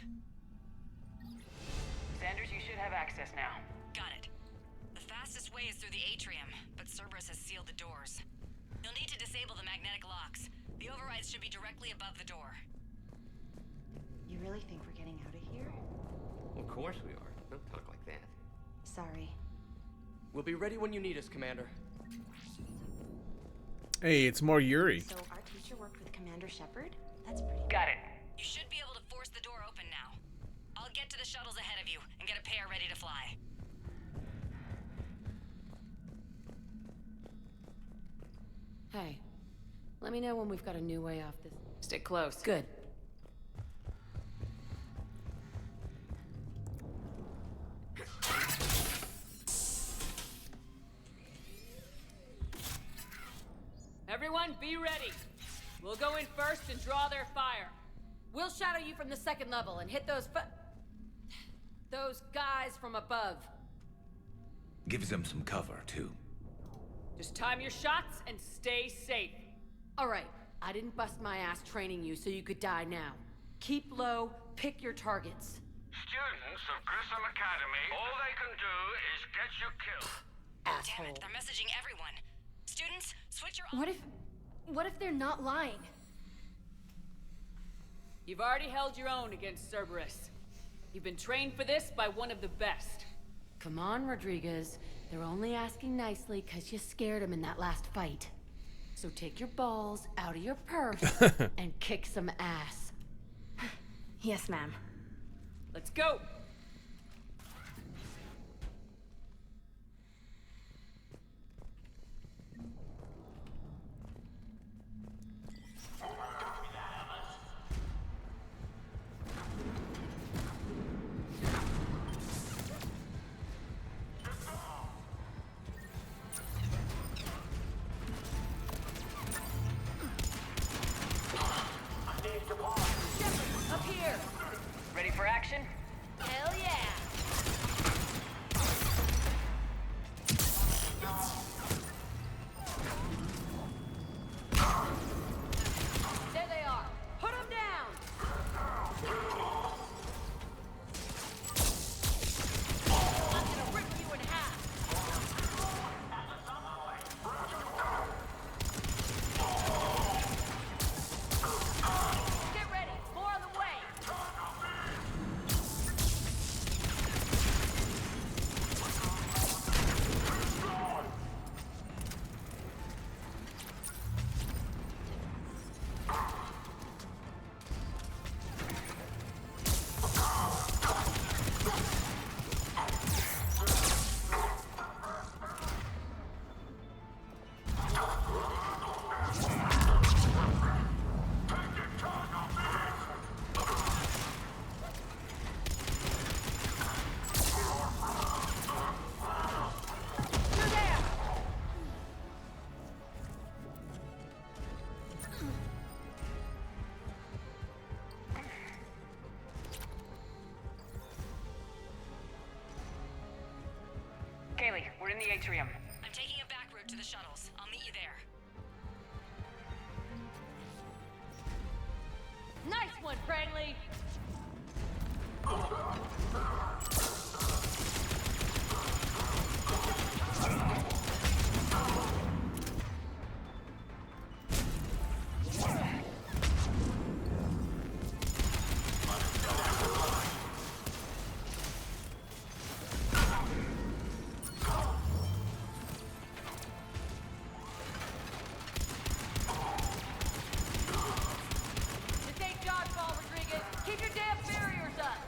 Sanders, you should have access now. Got it. The fastest way is through the atrium, but Cerberus has sealed the doors. You'll need to disable the magnetic locks. The overrides should be directly above the door. You really think we're getting out of here? Of course we are. Don't talk like that. Sorry. We'll be ready when you need us, Commander. Hey, it's more Yuri. So our teacher worked with Commander Shepard? That's pretty good. Got it. You should be able to force the door open now. I'll get to the shuttles ahead of you and get a pair ready to fly. Hey, let me know when we've got a new way off this... Stick close. Good. Everyone, be ready. We'll go in first and draw their fire. We'll shadow you from the second level and hit those guys from above. Gives them some cover, too. Just time your shots and stay safe. All right, I didn't bust my ass training you so you could die now. Keep low, pick your targets. Students of Grissom Academy, all they can do is get you killed. Damn it, they're messaging everyone. Students, switch your... What if they're not lying? You've already held your own against Cerberus. You've been trained for this by one of the best. Come on, Rodriguez. They're only asking nicely because you scared them in that last fight. So take your balls out of your purse and kick some ass. Yes, ma'am. Let's go! Up here! Ready for action? Hell yeah! There they are! Put them down! I'm gonna rip you in half! Get ready! More on the way! Kaylee, we're in the atrium. I'm taking a back route to the shuttles. I'll meet you there. Nice one, Franklin! This ain't dodgeball, Rodriguez! Keep your damn barriers up!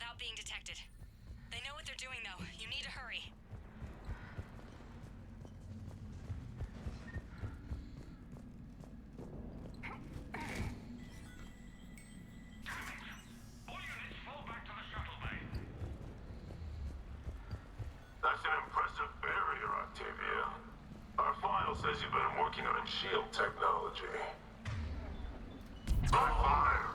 without being detected. They know what they're doing, though. You need to hurry. That's an impressive barrier, Octavia. Our file says you've been working on shield technology. By fire!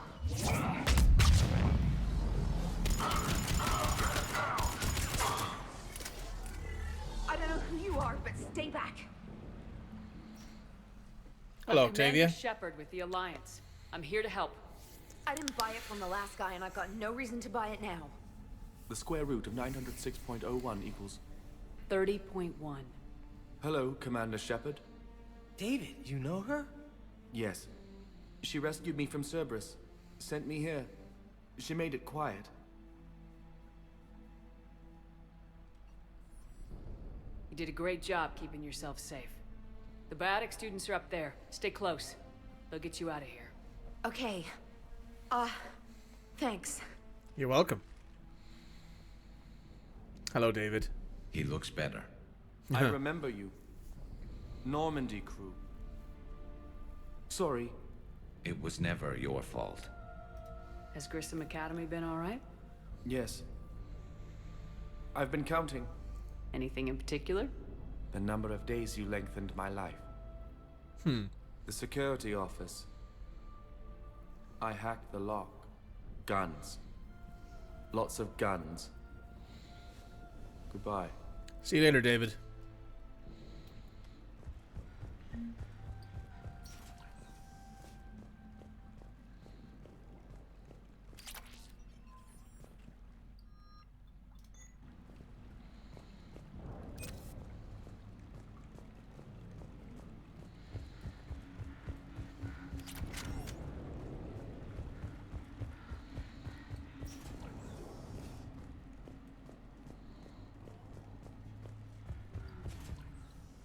I don't know who you are, but stay back. Hello, I'm Octavia. Commander Shepard with the Alliance. I'm here to help. I didn't buy it from the last guy, and I've got no reason to buy it now. The square root of 906.01 equals... 30.1. Hello, Commander Shepard. David, you know her? Yes. She rescued me from Cerberus. Sent me here. She made it quiet. You did a great job keeping yourself safe. The biotic students are up there. Stay close. They'll get you out of here. Okay. Thanks. You're welcome. Hello, David. He looks better. I remember you. Normandy crew. Sorry. It was never your fault. Has Grissom Academy been all right? Yes. I've been counting. Anything in particular? The number of days you lengthened my life. The security office. I hacked the lock. Guns. Lots of guns. Goodbye. See you later, David.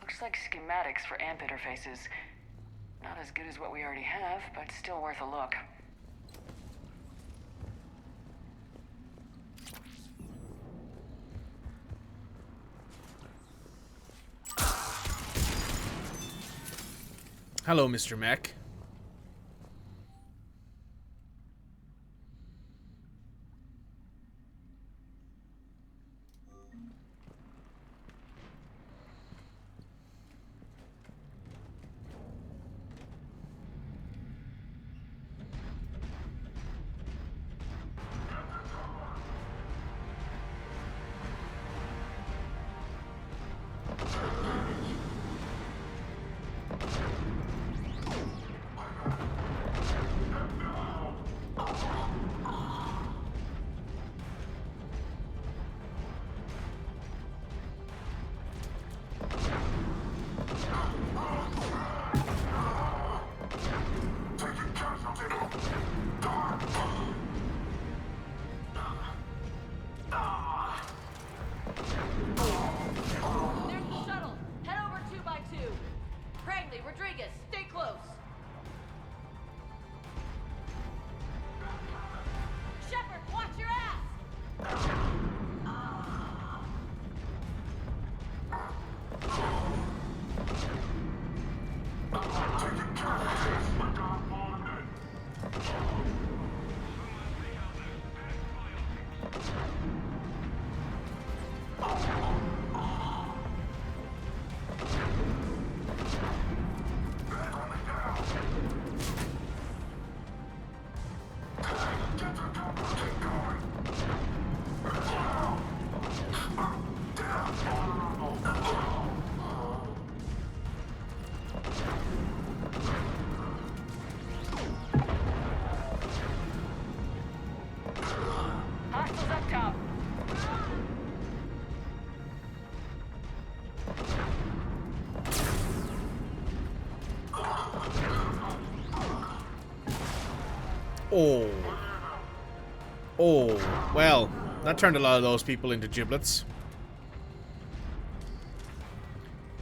Looks like schematics for AMP interfaces. Not as good as what we already have, but still worth a look. Hello, Mr. Mech. There's the shuttle. Head over 2x2. ME3LE, Rodriguez, stay close. Shepard, watch your ass! Hostiles up top. Oh. Oh. Well, that turned a lot of those people into giblets.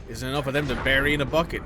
Isn't enough of them to bury in a bucket.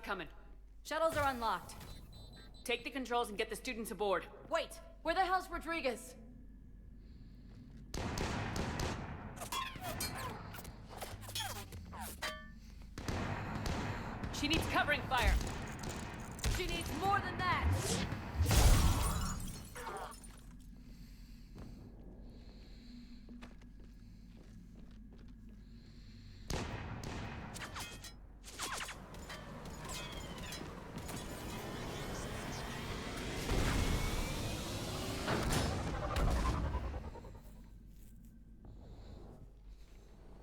coming. Shuttles are unlocked. Take the controls and get the students aboard. Wait, where the hell's Rodriguez? She needs covering fire. She needs more than that.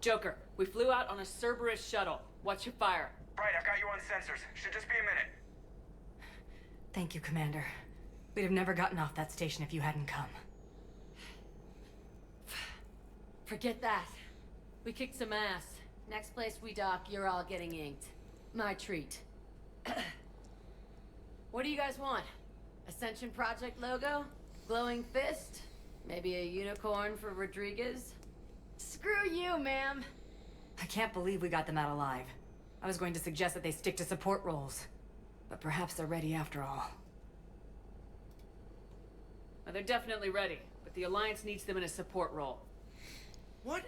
Joker, we flew out on a Cerberus shuttle. Watch your fire. Right, I've got you on sensors. Should just be a minute. Thank you, Commander. We'd have never gotten off that station if you hadn't come. Forget that. We kicked some ass. Next place we dock, you're all getting inked. My treat. What do you guys want? Ascension Project logo? Glowing fist? Maybe a unicorn for Rodriguez? Screw you, ma'am. I can't believe we got them out alive. I was going to suggest that they stick to support roles. But perhaps they're ready after all. Well, they're definitely ready, but the Alliance needs them in a support role. What?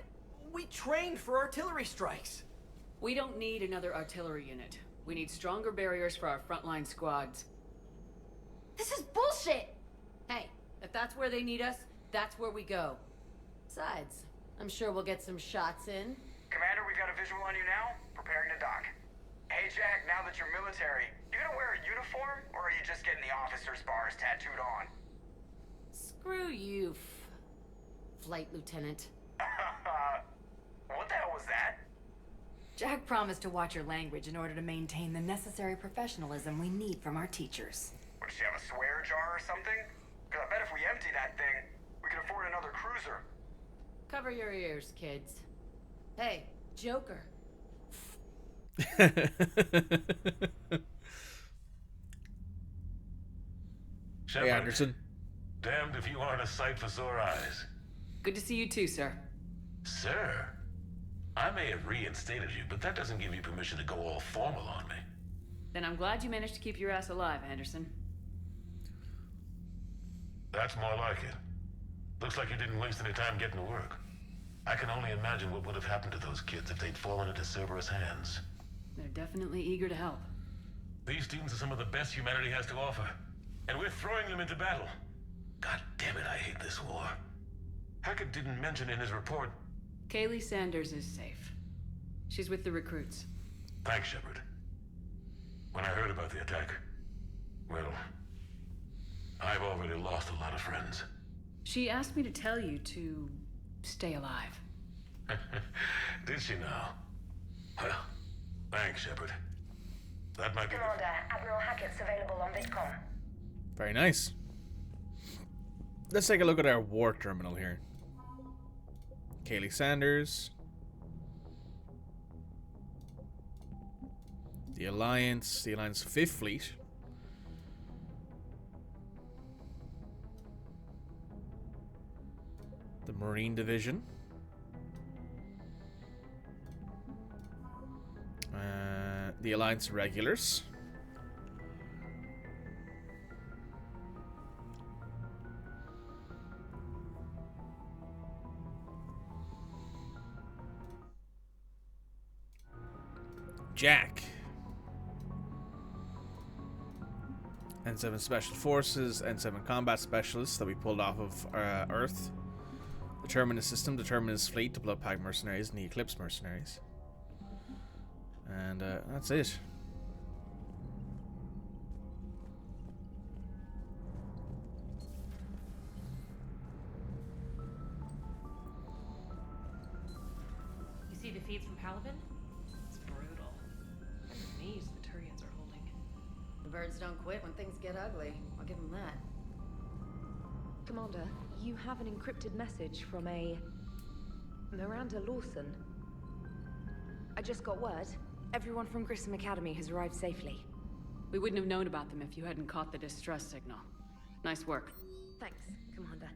We trained for artillery strikes. We don't need another artillery unit. We need stronger barriers for our frontline squads. This is bullshit! Hey, if that's where they need us, that's where we go. Besides, I'm sure we'll get some shots in. Commander, we've got a visual on you now. Preparing to dock. Hey, Jack, now that you're military, you gonna wear a uniform, or are you just getting the officer's bars tattooed on? Screw you, Flight Lieutenant. What the hell was that? Jack promised to watch your language in order to maintain the necessary professionalism we need from our teachers. Would she have a swear jar or something? Because I bet if we empty that thing, we can afford another cruiser. Cover your ears, kids. Hey, Joker. Hey, Anderson. Damned if you aren't a sight for sore eyes. Good to see you too, sir. Sir? I may have reinstated you, but that doesn't give you permission to go all formal on me. Then I'm glad you managed to keep your ass alive, Anderson. That's more like it. Looks like you didn't waste any time getting to work. I can only imagine what would have happened to those kids if they'd fallen into Cerberus' hands. They're definitely eager to help. These students are some of the best humanity has to offer, and we're throwing them into battle. God damn it, I hate this war. Hackett didn't mention in his report... Kaylee Sanders is safe. She's with the recruits. Thanks, Shepard. When I heard about the attack, well, I've already lost a lot of friends. She asked me to tell you to stay alive. Did she now? Well, thanks, Shepard. That might be... Commander, Admiral Hackett's available on VidCom. Very nice. Let's take a look at our war terminal here. Kaylee Sanders. The Alliance 5th Fleet. The Marine Division. The Alliance Regulars. Jack. N7 Special Forces, N7 Combat Specialists that we pulled off of Earth. The Terminus System, the Terminus Fleet, the Bloodpack Mercenaries, and the Eclipse Mercenaries. And that's it. You see the feeds from Palaven? It's brutal. I'm amazed the Turians are holding. The birds don't quit when things get ugly. I'll give them that. Commander, you have an encrypted message from a... Miranda Lawson. I just got word. Everyone from Grissom Academy has arrived safely. We wouldn't have known about them if you hadn't caught the distress signal. Nice work. Thanks, Commander.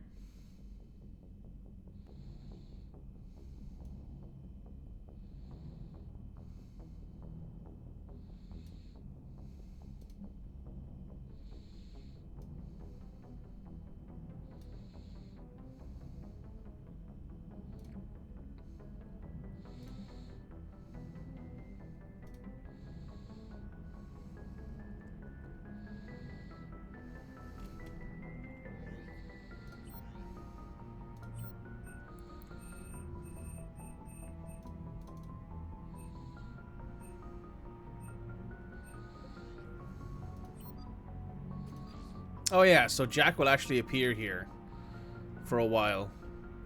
Oh yeah, so Jack will actually appear here for a while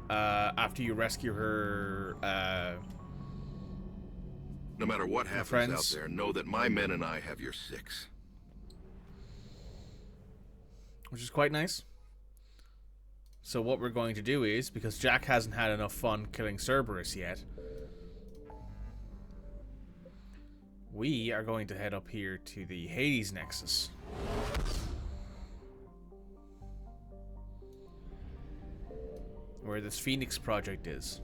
after you rescue her. No matter what happens friends. out there, know that my men and I have your six. Which is quite nice. So what we're going to do is, because Jack hasn't had enough fun killing Cerberus yet, we are going to head up here to the Hades Nexus. Where this Phoenix project is.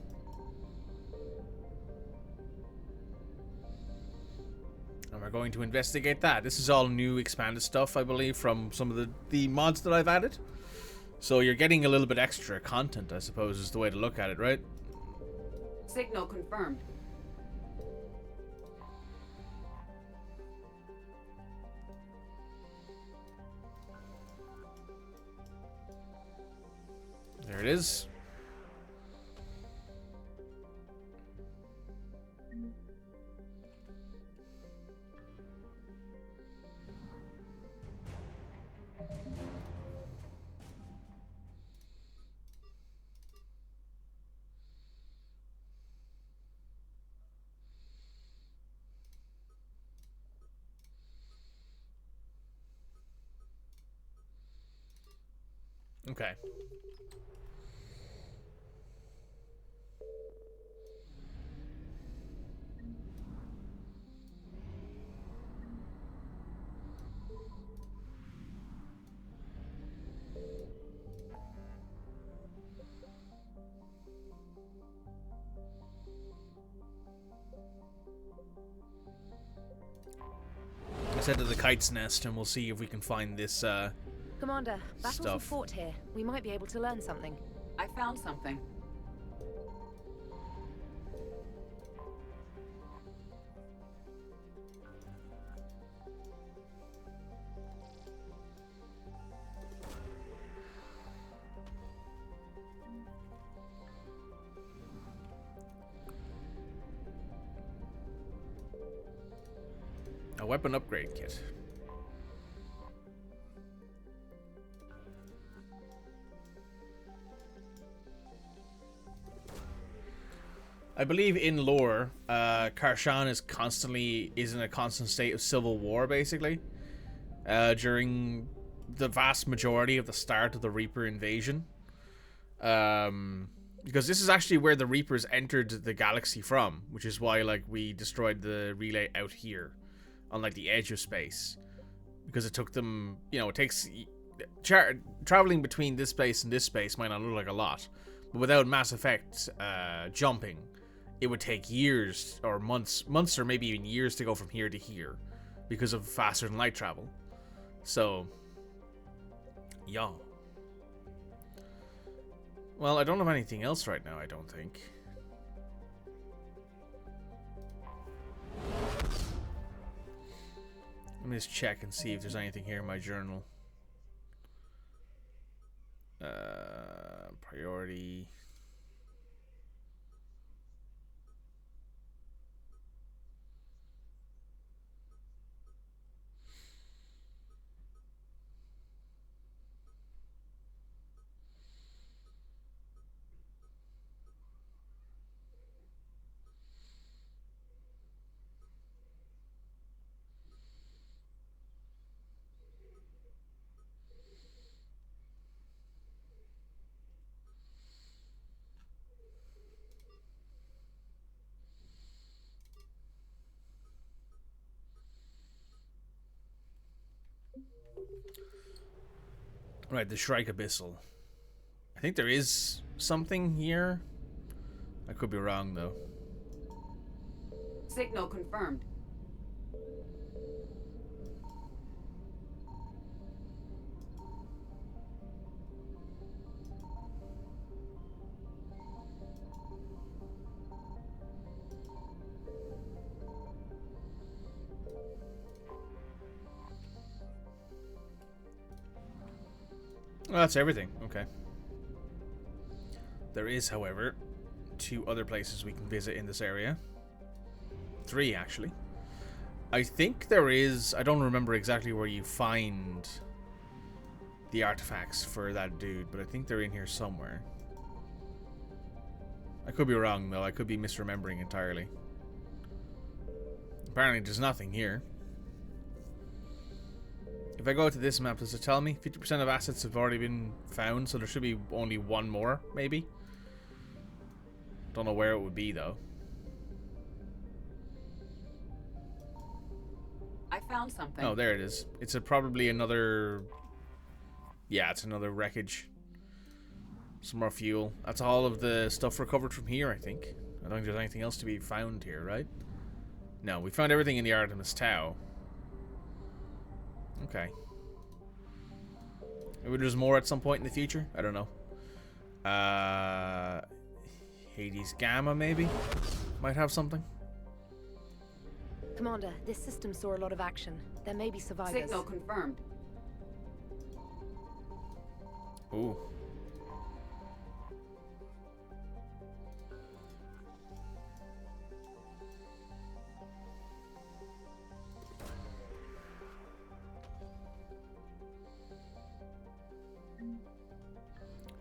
And we're going to investigate that. This is all new expanded stuff, I believe, from some of the mods that I've added. So you're getting a little bit extra content, I suppose, is the way to look at it, right? Signal confirmed. There it is. Okay. Let's head to the Kite's Nest and we'll see if we can find this Commander, battles were stuff. fought here. We might be able to learn something. I found something. A weapon upgrade kit. I believe in lore, Karshan is in a constant state of civil war, basically. During the vast majority of the start of the Reaper invasion. Because this is actually where the Reapers entered the galaxy from, which is why, like, we destroyed the relay out here, on, like, the edge of space. Because it took them, you know, it takes... traveling between this space and this space might not look like a lot. But without Mass Effect jumping, it would take years or months or maybe even years to go from here to here because of faster than light travel. So, yeah. Well, I don't have anything else right now, I don't think. Let me just check and see if there's anything here in my journal. Priority. Right, the Shrike Abyssal. I think there is something here. I could be wrong, though. Signal confirmed. Well, that's everything. Okay. There is, however, 2 other places we can visit in this area. 3, actually. I think there is... I don't remember exactly where you find the artifacts for that dude, but I think they're in here somewhere. I could be wrong, though. I could be misremembering entirely. Apparently, there's nothing here. If I go to this map, does it tell me? 50% of assets have already been found, so there should be only one more, maybe? Don't know where it would be, though. I found something. Oh, there it is. It's probably another... Yeah, it's another wreckage. Some more fuel. That's all of the stuff recovered from here, I think. I don't think there's anything else to be found here, right? No, we found everything in the Artemis Tau. Okay. Maybe there's more at some point in the future? I don't know. Hades Gamma, maybe? Might have something. Commander, this system saw a lot of action. There may be survivors. Signal confirmed. Ooh.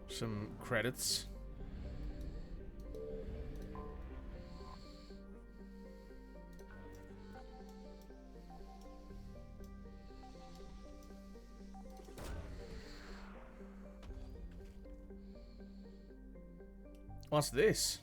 Some credits. What's this?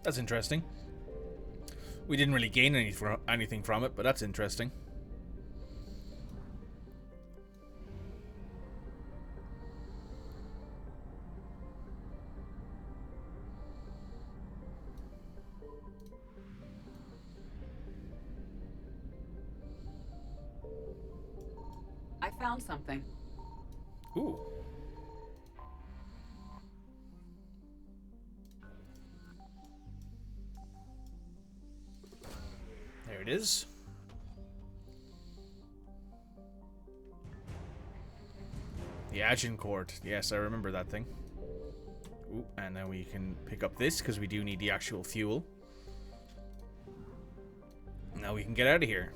That's interesting. We didn't really gain anything from it, but that's interesting. I found something. Ooh. There it is. The Agincourt. Yes, I remember that thing. Ooh, and then we can pick up this because we do need the actual fuel. Now we can get out of here.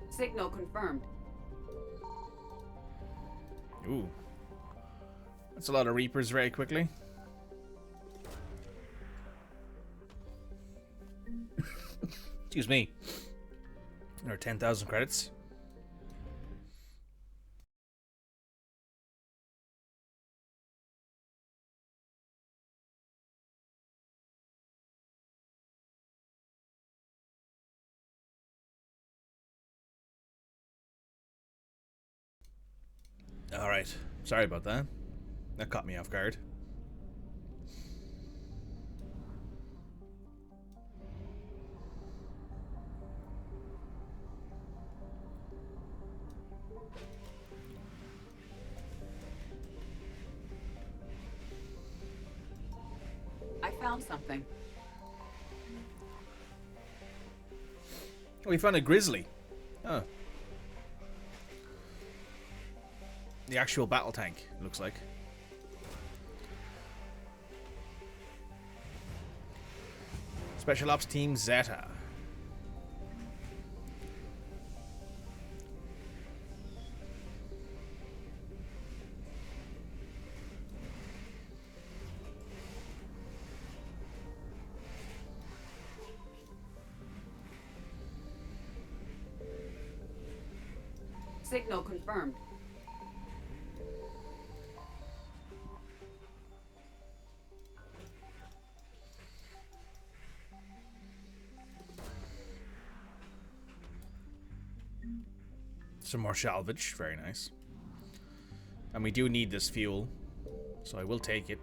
Signal confirmed. Ooh. That's a lot of Reapers very quickly. Excuse me. There are 10,000 credits. Alright. Sorry about that. That caught me off guard. I found something. Oh, we found a grizzly. Oh. The actual battle tank, looks like. Special Ops Team Zeta. Signal confirmed. Some more salvage, very nice. And we do need this fuel, so I will take it.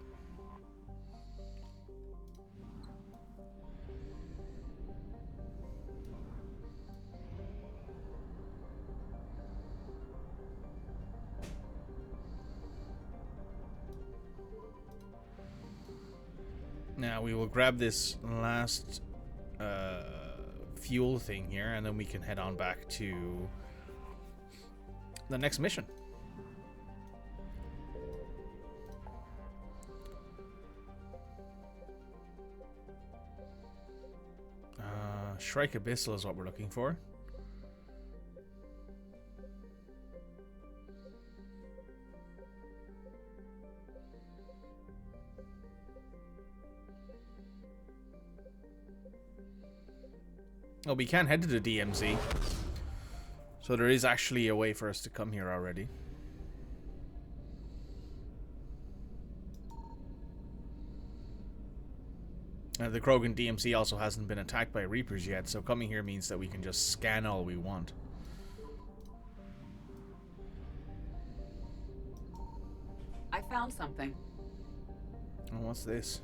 Now we will grab this last fuel thing here, and then we can head on back to the next mission. Shrike Abyssal is what we're looking for. Oh, we can head to the DMZ. So there is actually a way for us to come here already. The Krogan DMZ also hasn't been attacked by Reapers yet, so coming here means that we can just scan all we want. I found something. Oh, what's this?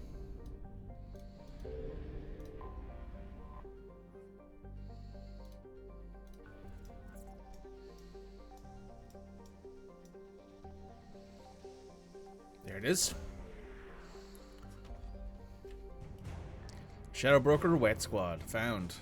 There it is. Shadow Broker Wet Squad found.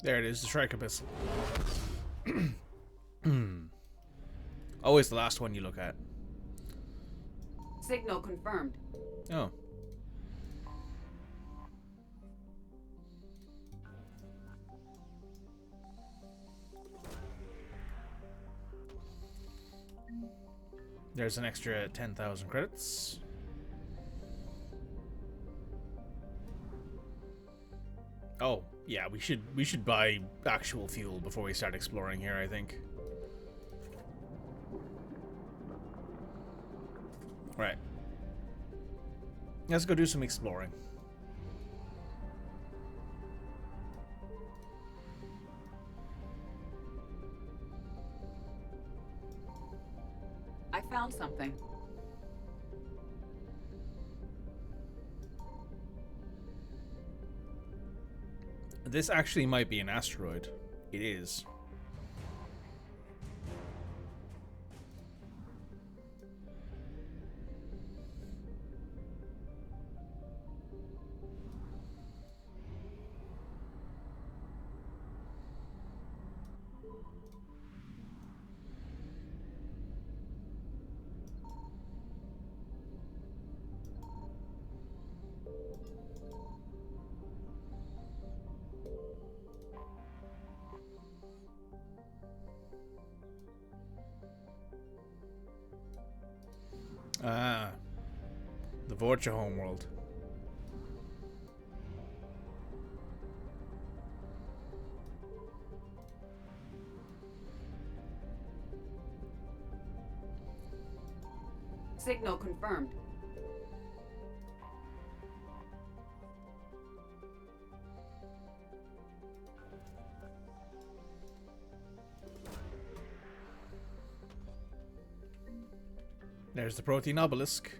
There it is, the Shrike Abyssal. Always the last one you look at. Signal confirmed. Oh. There's an extra 10,000 credits. Oh, yeah, we should buy actual fuel before we start exploring here, I think. Right. Let's go do some exploring. I found something. This actually might be an asteroid. It is. Ah, the Vorcha homeworld. Signal confirmed. There's the protein obelisk.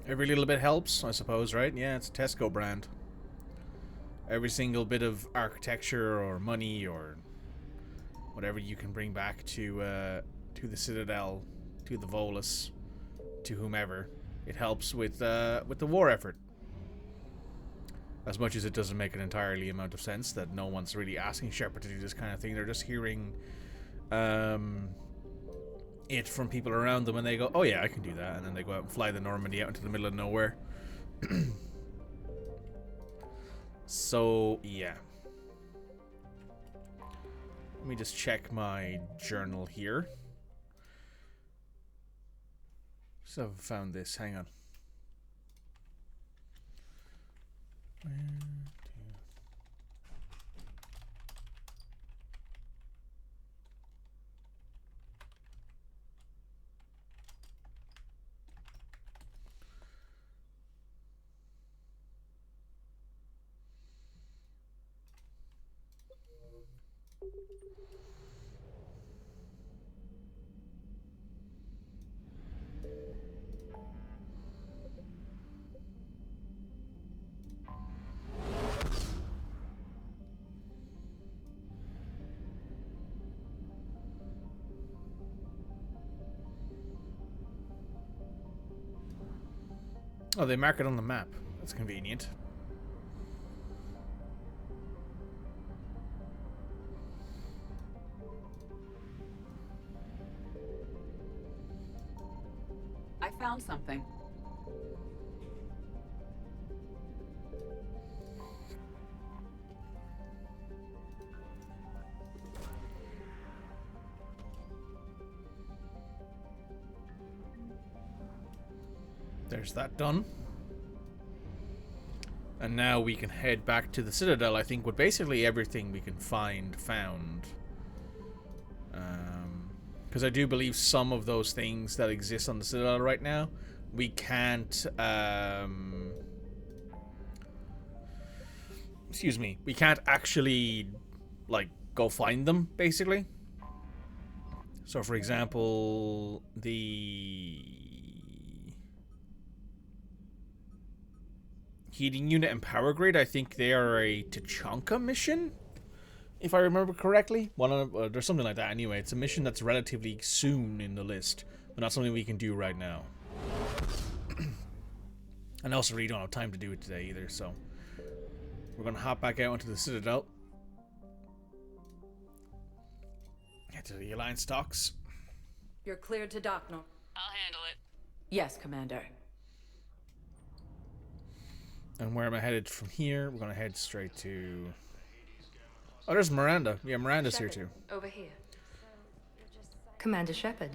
Every little bit helps, I suppose, right? Yeah, it's a Tesco brand. Every single bit of architecture or money or whatever you can bring back to the Citadel, to the Volus, to whomever, it helps with the war effort. As much as it doesn't make an entirely amount of sense that no one's really asking Shepard to do this kind of thing. They're just hearing it from people around them, and they go, oh yeah, I can do that. And then they go out and fly the Normandy out into the middle of nowhere. So, yeah. Let me just check my journal here. So I've found this. Hang on. Oh, they mark it on the map. That's convenient. I found something. There's that done. And now we can head back to the Citadel, I think, with basically everything we can found. Because I do believe some of those things that exist on the Citadel right now, we can't, excuse me, we can't actually, like, go find them, basically. So, for example, the heating unit and power grid, I think they are a Tachanka mission, if I remember correctly. There's something like that anyway. It's a mission that's relatively soon in the list, but not something we can do right now. And I also really don't have time to do it today either, so we're going to hop back out into the Citadel. Get to the Alliance docks. You're cleared to dock, no? I'll handle it. Yes, Commander. And where am I headed from here? We're going to head straight to... Oh, there's Miranda. Yeah, Miranda's here too. Over here. Commander Shepard.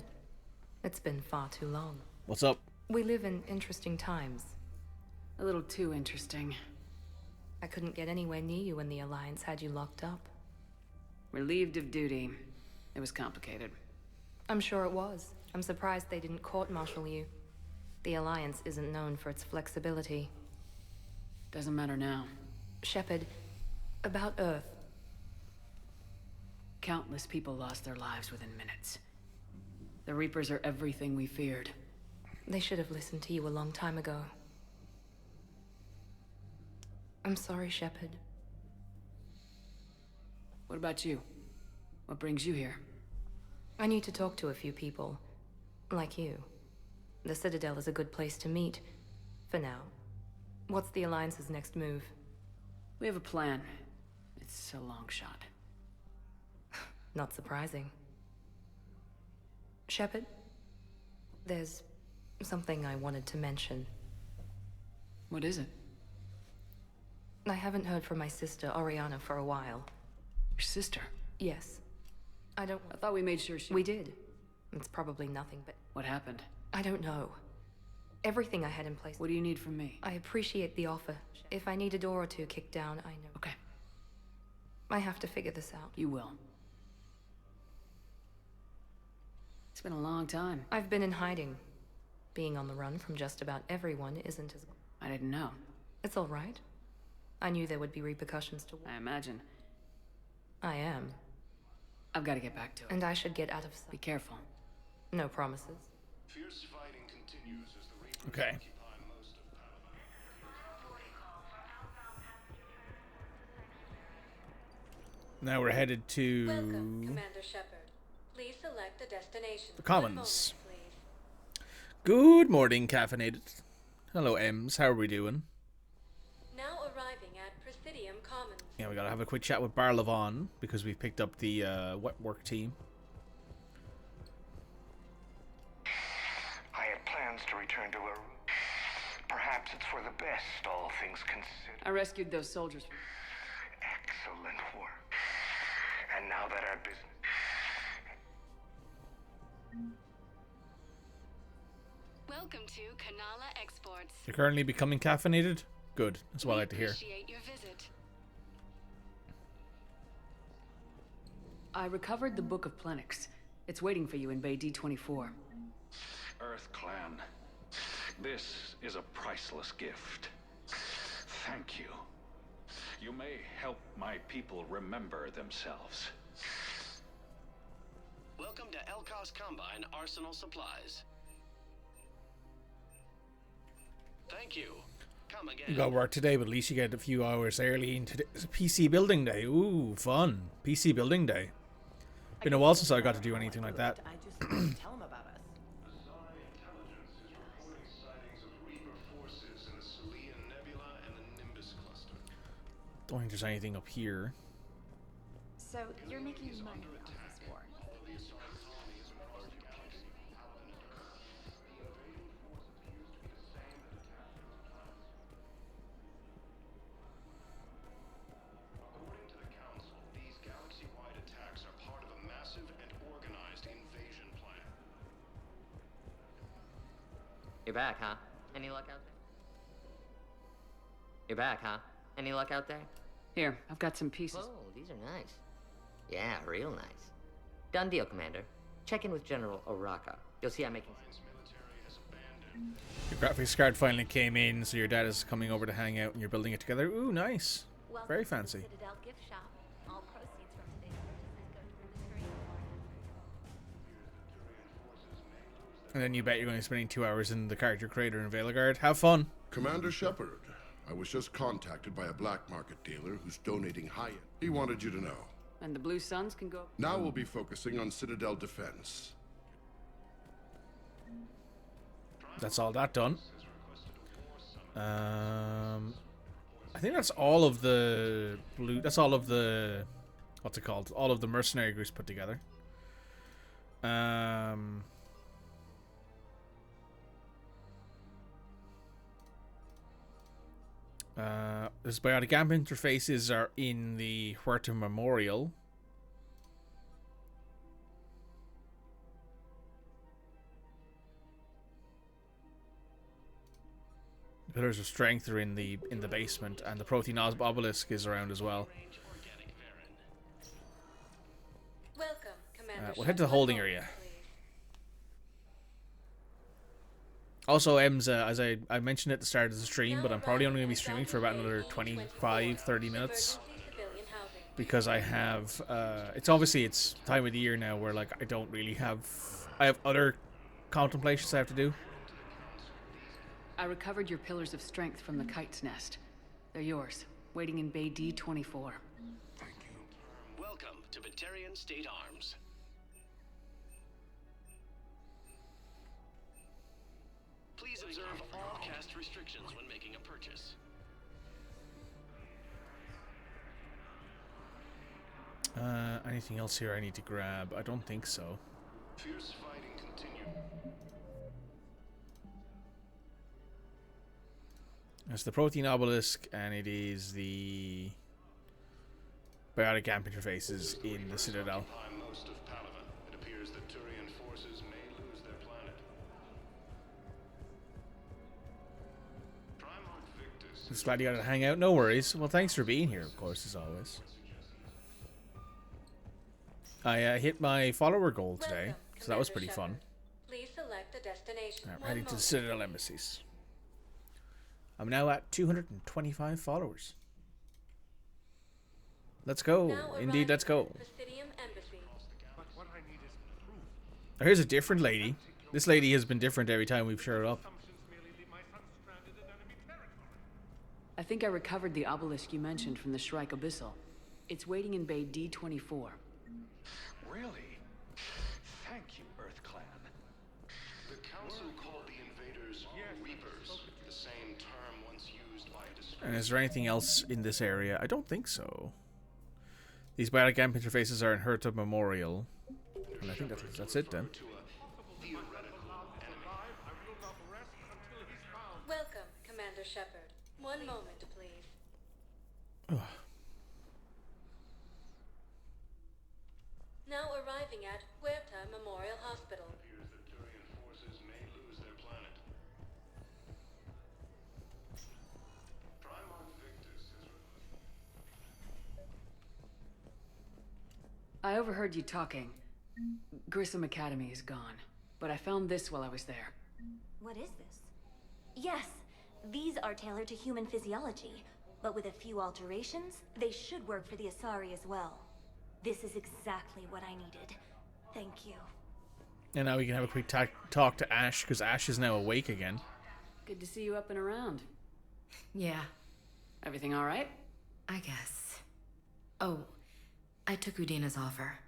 It's been far too long. What's up? We live in interesting times. A little too interesting. I couldn't get anywhere near you when the Alliance had you locked up. Relieved of duty. It was complicated. I'm sure it was. I'm surprised they didn't court-martial you. The Alliance isn't known for its flexibility. Doesn't matter now. Shepard, about Earth. Countless people lost their lives within minutes. The Reapers are everything we feared. They should have listened to you a long time ago. I'm sorry, Shepard. What about you? What brings you here? I need to talk to a few people. Like you. The Citadel is a good place to meet. For now. What's the Alliance's next move? We have a plan. It's a long shot. Not surprising. Shepard, there's something I wanted to mention. What is it? I haven't heard from my sister, Oriana, for a while. Your sister? Yes. I thought we made sure she... We did. It's probably nothing, but... What happened? I don't know. Everything I had in place... What do you need from me? I appreciate the offer. If I need a door or two kicked down, I know. Okay. I have to figure this out. You will. It's been a long time. I've been in hiding. Being on the run from just about everyone isn't as... I didn't know. It's all right. I knew there would be repercussions to... I imagine. I am. I've got to get back to it. And I should get out of sight. Be careful. No promises. Fierce fighting continues as the Reapers okay. occupy most of Palaban. Now we're headed to... Welcome, Commander Shepard. Please select a destination. The Commons. Good morning, caffeinated. Hello, Ems. How are we doing? Now arriving we gotta have a quick chat with Bar Levon because we've picked up the wet work team. I had plans to return to a... Perhaps it's for the best, all things considered. I rescued those soldiers. Excellent work. And now that our business... Welcome to Kanala Exports. You're currently becoming caffeinated? Good. That's what I like to hear. Appreciate your visit. I recovered the Book of Plenix. It's waiting for you in Bay D24. Earth Clan, this is a priceless gift. Thank you. You may help my people remember themselves. Welcome to Elkos Combine Arsenal Supplies. Thank you. Come again. You got work today, but at least you get a few hours early into today's PC building day. Ooh, fun. PC building day. Been a while since I got to do anything like that. I just tell him about us. Azari intelligence is reporting sightings of Reaper forces in the Salian Nebula and the Nimbus cluster. Don't think there's anything up here. So you're making money off this war. According to the Council, these galaxy-wide attacks are part of a massive and organized invasion plan. You're back, huh? Any luck out there? You're back, huh? Any luck out there? Here, I've got some pieces. Oh, these are nice. Yeah, real nice. Done deal, Commander. Check in with General Oraka. You'll see I'm making... Your graphics card finally came in, so your dad is coming over to hang out and you're building it together. Ooh, nice. Very fancy. Citadel gift shop. All proceeds from today's purchases go toward the And then you bet you're going to be spending 2 hours in the character creator in Veilguard. Have fun. Commander Shepard, I was just contacted by a black market dealer who's donating high-end. He wanted you to know. And the Blue Suns can go... Now we'll be focusing on Citadel defense. That's all that done. I think that's all of the blue. That's all of the... What's it called? All of the mercenary groups put together. Those biotic amp interfaces are in the Huerta Memorial. The Pillars of Strength are in the basement, and the Protein Obelisk is around as well. Welcome, Commander. We'll head to the holding area. Also, as I mentioned at the start of the stream, but I'm probably only going to be streaming for about another 25-30 minutes. Because I have, it's time of the year now where, like, I don't really have, I have other contemplations I have to do. I recovered your Pillars of Strength from the Kite's Nest. They're yours, waiting in Bay D24. Welcome to Batarian State Arms. Please observe all cast restrictions when making a purchase. Anything else here I need to grab? I don't think so. Fierce fighting continued. It's the Protein Obelisk, and it is the biotic amp interfaces in the Citadel. Most of Palaven. It appears that Turian forces may lose their planet. Primarch Victus. Just glad you got to hang out. No worries. Well, thanks for being here, of course, as always. I hit my follower goal today, so that was pretty fun. Please select a destination. I'm heading to the Citadel embassies. I'm now at 225 followers. Let's go. Indeed, let's go. Now, here's a different lady. This lady has been different every time we've showed up. I think I recovered the obelisk you mentioned from the Shrike Abyssal. It's waiting in Bay D24. Really? Thank you, Earth Clan. The Council called the invaders Reapers, the same term once used by a And is there anything else in this area? I don't think so. These biotic amp interfaces are in Herta Memorial. And I think that's it then. Welcome, Commander Shepard. One moment, please. Now arriving at Huerta Memorial Hospital. I overheard you talking. Grissom Academy is gone, but I found this while I was there. What is this? Yes, these are tailored to human physiology, but with a few alterations, they should work for the Asari as well. This is exactly what I needed. Thank you. And now we can have a quick talk to Ash, because Ash is now awake again. Good to see you up and around. Yeah. Everything all right? I guess. Oh, I took Udina's offer.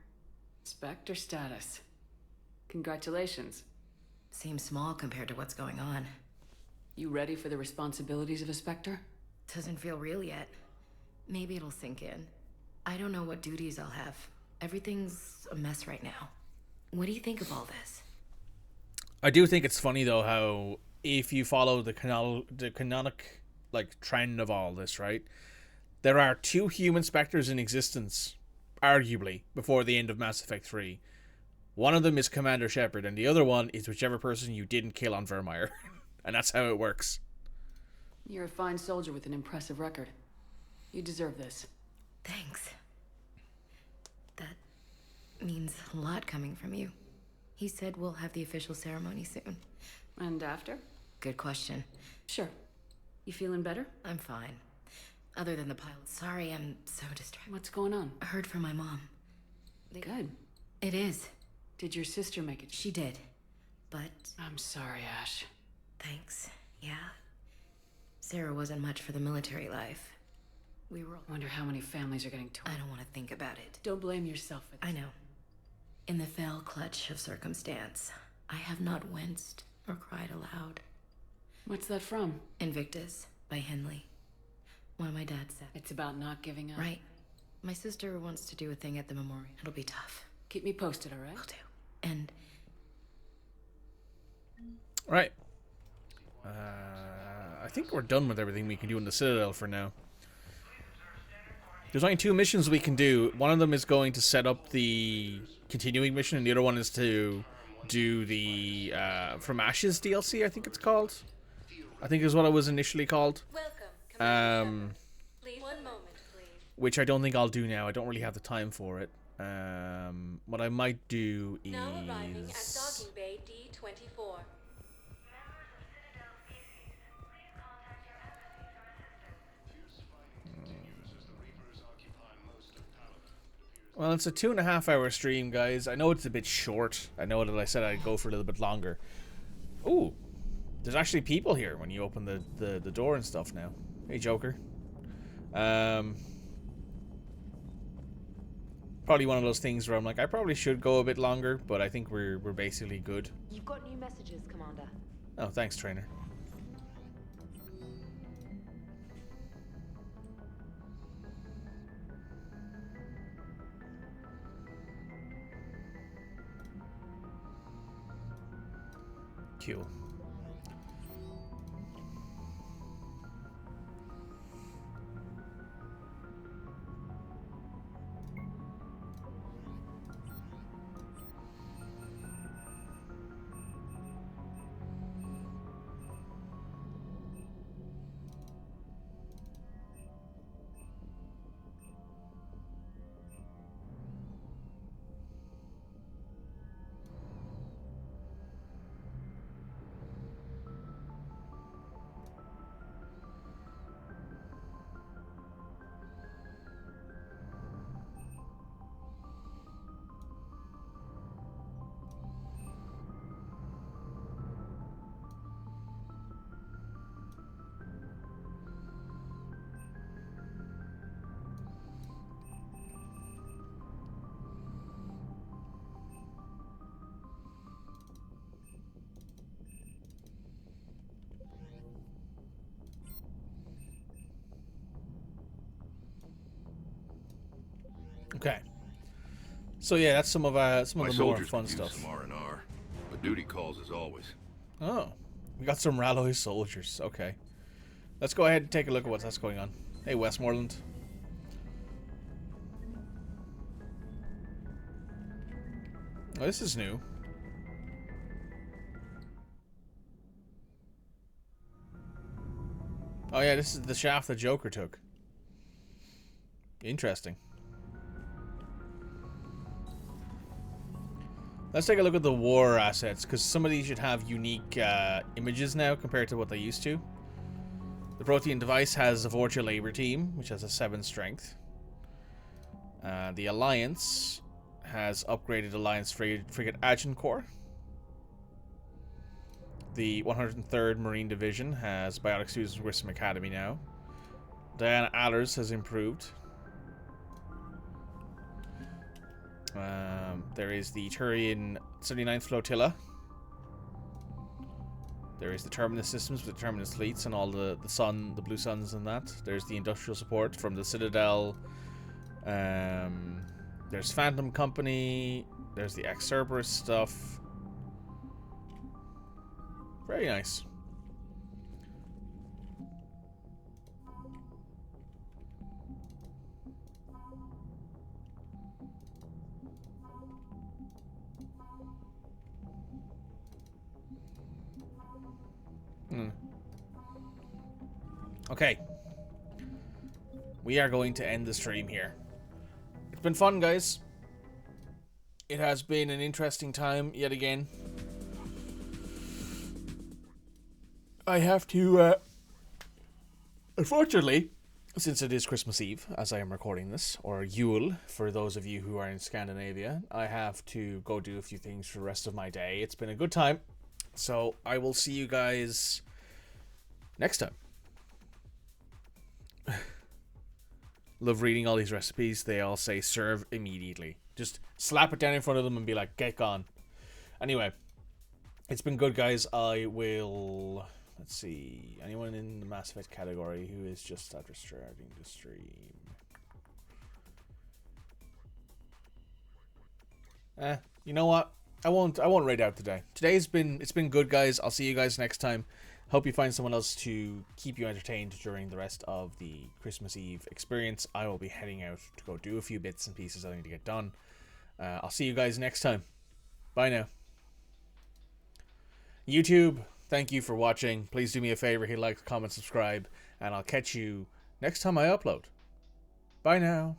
Spectre status. Congratulations. Seems small compared to what's going on. You ready for the responsibilities of a Spectre? Doesn't feel real yet. Maybe it'll sink in. I don't know what duties I'll have. Everything's a mess right now. What do you think of all this? I do think it's funny though how if you follow the canonic like trend of all this, right? There are 2 human Spectres in existence, arguably, before the end of Mass Effect 3. One of them is Commander Shepard, and the other one is whichever person you didn't kill on Vermeer. And that's how it works. You're a fine soldier with an impressive record. You deserve this. Thanks. That means a lot coming from you. He said we'll have the official ceremony soon. And after? Good question. Sure. You feeling better? I'm fine. Other than the pilot. Sorry, I'm so distracted. What's going on? I heard from my mom. Good. It is. Did your sister make it? She did. But... I'm sorry, Ash. Thanks. Yeah. Sarah wasn't much for the military life. We were... Wonder how many families are getting torn. I don't want to think about it. Don't blame yourself for this. I know. In the fell clutch of circumstance, I have not winced or cried aloud. What's that from? Invictus by Henley. One of my dad's said. It's about not giving up. Right. My sister wants to do a thing at the memorial. It'll be tough. Keep me posted, all right? Will do. And... Right. I think we're done with everything we can do in the Citadel for now. There's only 2 missions we can do. One of them is going to set up the continuing mission, and the other one is to do the From Ashes DLC, I think it's called. I think is what it was initially called. Welcome, please, one moment, please. Which I don't think I'll do now. I don't really have the time for it. What I might do is... Now arriving at docking bay D-24. Well, it's a 2.5-hour stream, guys. I know it's a bit short. I know that I said I'd go for a little bit longer. Ooh, there's actually people here when you open the door and stuff now. Hey, Joker. Probably one of those things where I'm like, I probably should go a bit longer, but I think we're basically good. You've got new messages, Commander. Oh, thanks, Trainer. Cool. Okay. So yeah, that's some of My the more soldiers fun could use stuff. some R&R, but duty calls as always. Oh, we got some Ralloy soldiers. Okay, let's go ahead and take a look at what's going on. Hey, Westmoreland. Oh, this is new. Oh yeah, this is the shaft the Joker took. Interesting. Let's take a look at the war assets, because some of these should have unique images now compared to what they used to. The Protean device has the Vorcha Labor Team, which has a 7 strength. The Alliance has upgraded Alliance Frigate Agincourt. The 103rd Marine Division has biotic students from Grissom Academy now. Diana Allers has improved. There is the Turian 79th Flotilla. There is the Terminus systems with the Terminus fleets and all the Blue Suns and that. There's the industrial support from the Citadel. There's Phantom Company. There's the Cerberus stuff. Very nice. Okay. We are going to end the stream here. It's been fun, guys. It has been an interesting time yet again. I have to, unfortunately, since it is Christmas Eve, as I am recording this, or Yule, for those of you who are in Scandinavia, I have to go do a few things for the rest of my day. It's been a good time, so I will see you guys next time. Love reading all these recipes. They all say serve immediately. Just slap it down in front of them and be like, get gone. Anyway, it's been good, guys. I will... Let's see. Anyone in the Mass Effect category who is just after starting the stream? You know what? I won't raid out today. It's been good, guys. I'll see you guys next time. Hope you find someone else to keep you entertained during the rest of the Christmas Eve experience. I will be heading out to go do a few bits and pieces I need to get done. I'll see you guys next time. Bye now. YouTube, thank you for watching. Please do me a favor, hit like, comment, subscribe, and I'll catch you next time I upload. Bye now.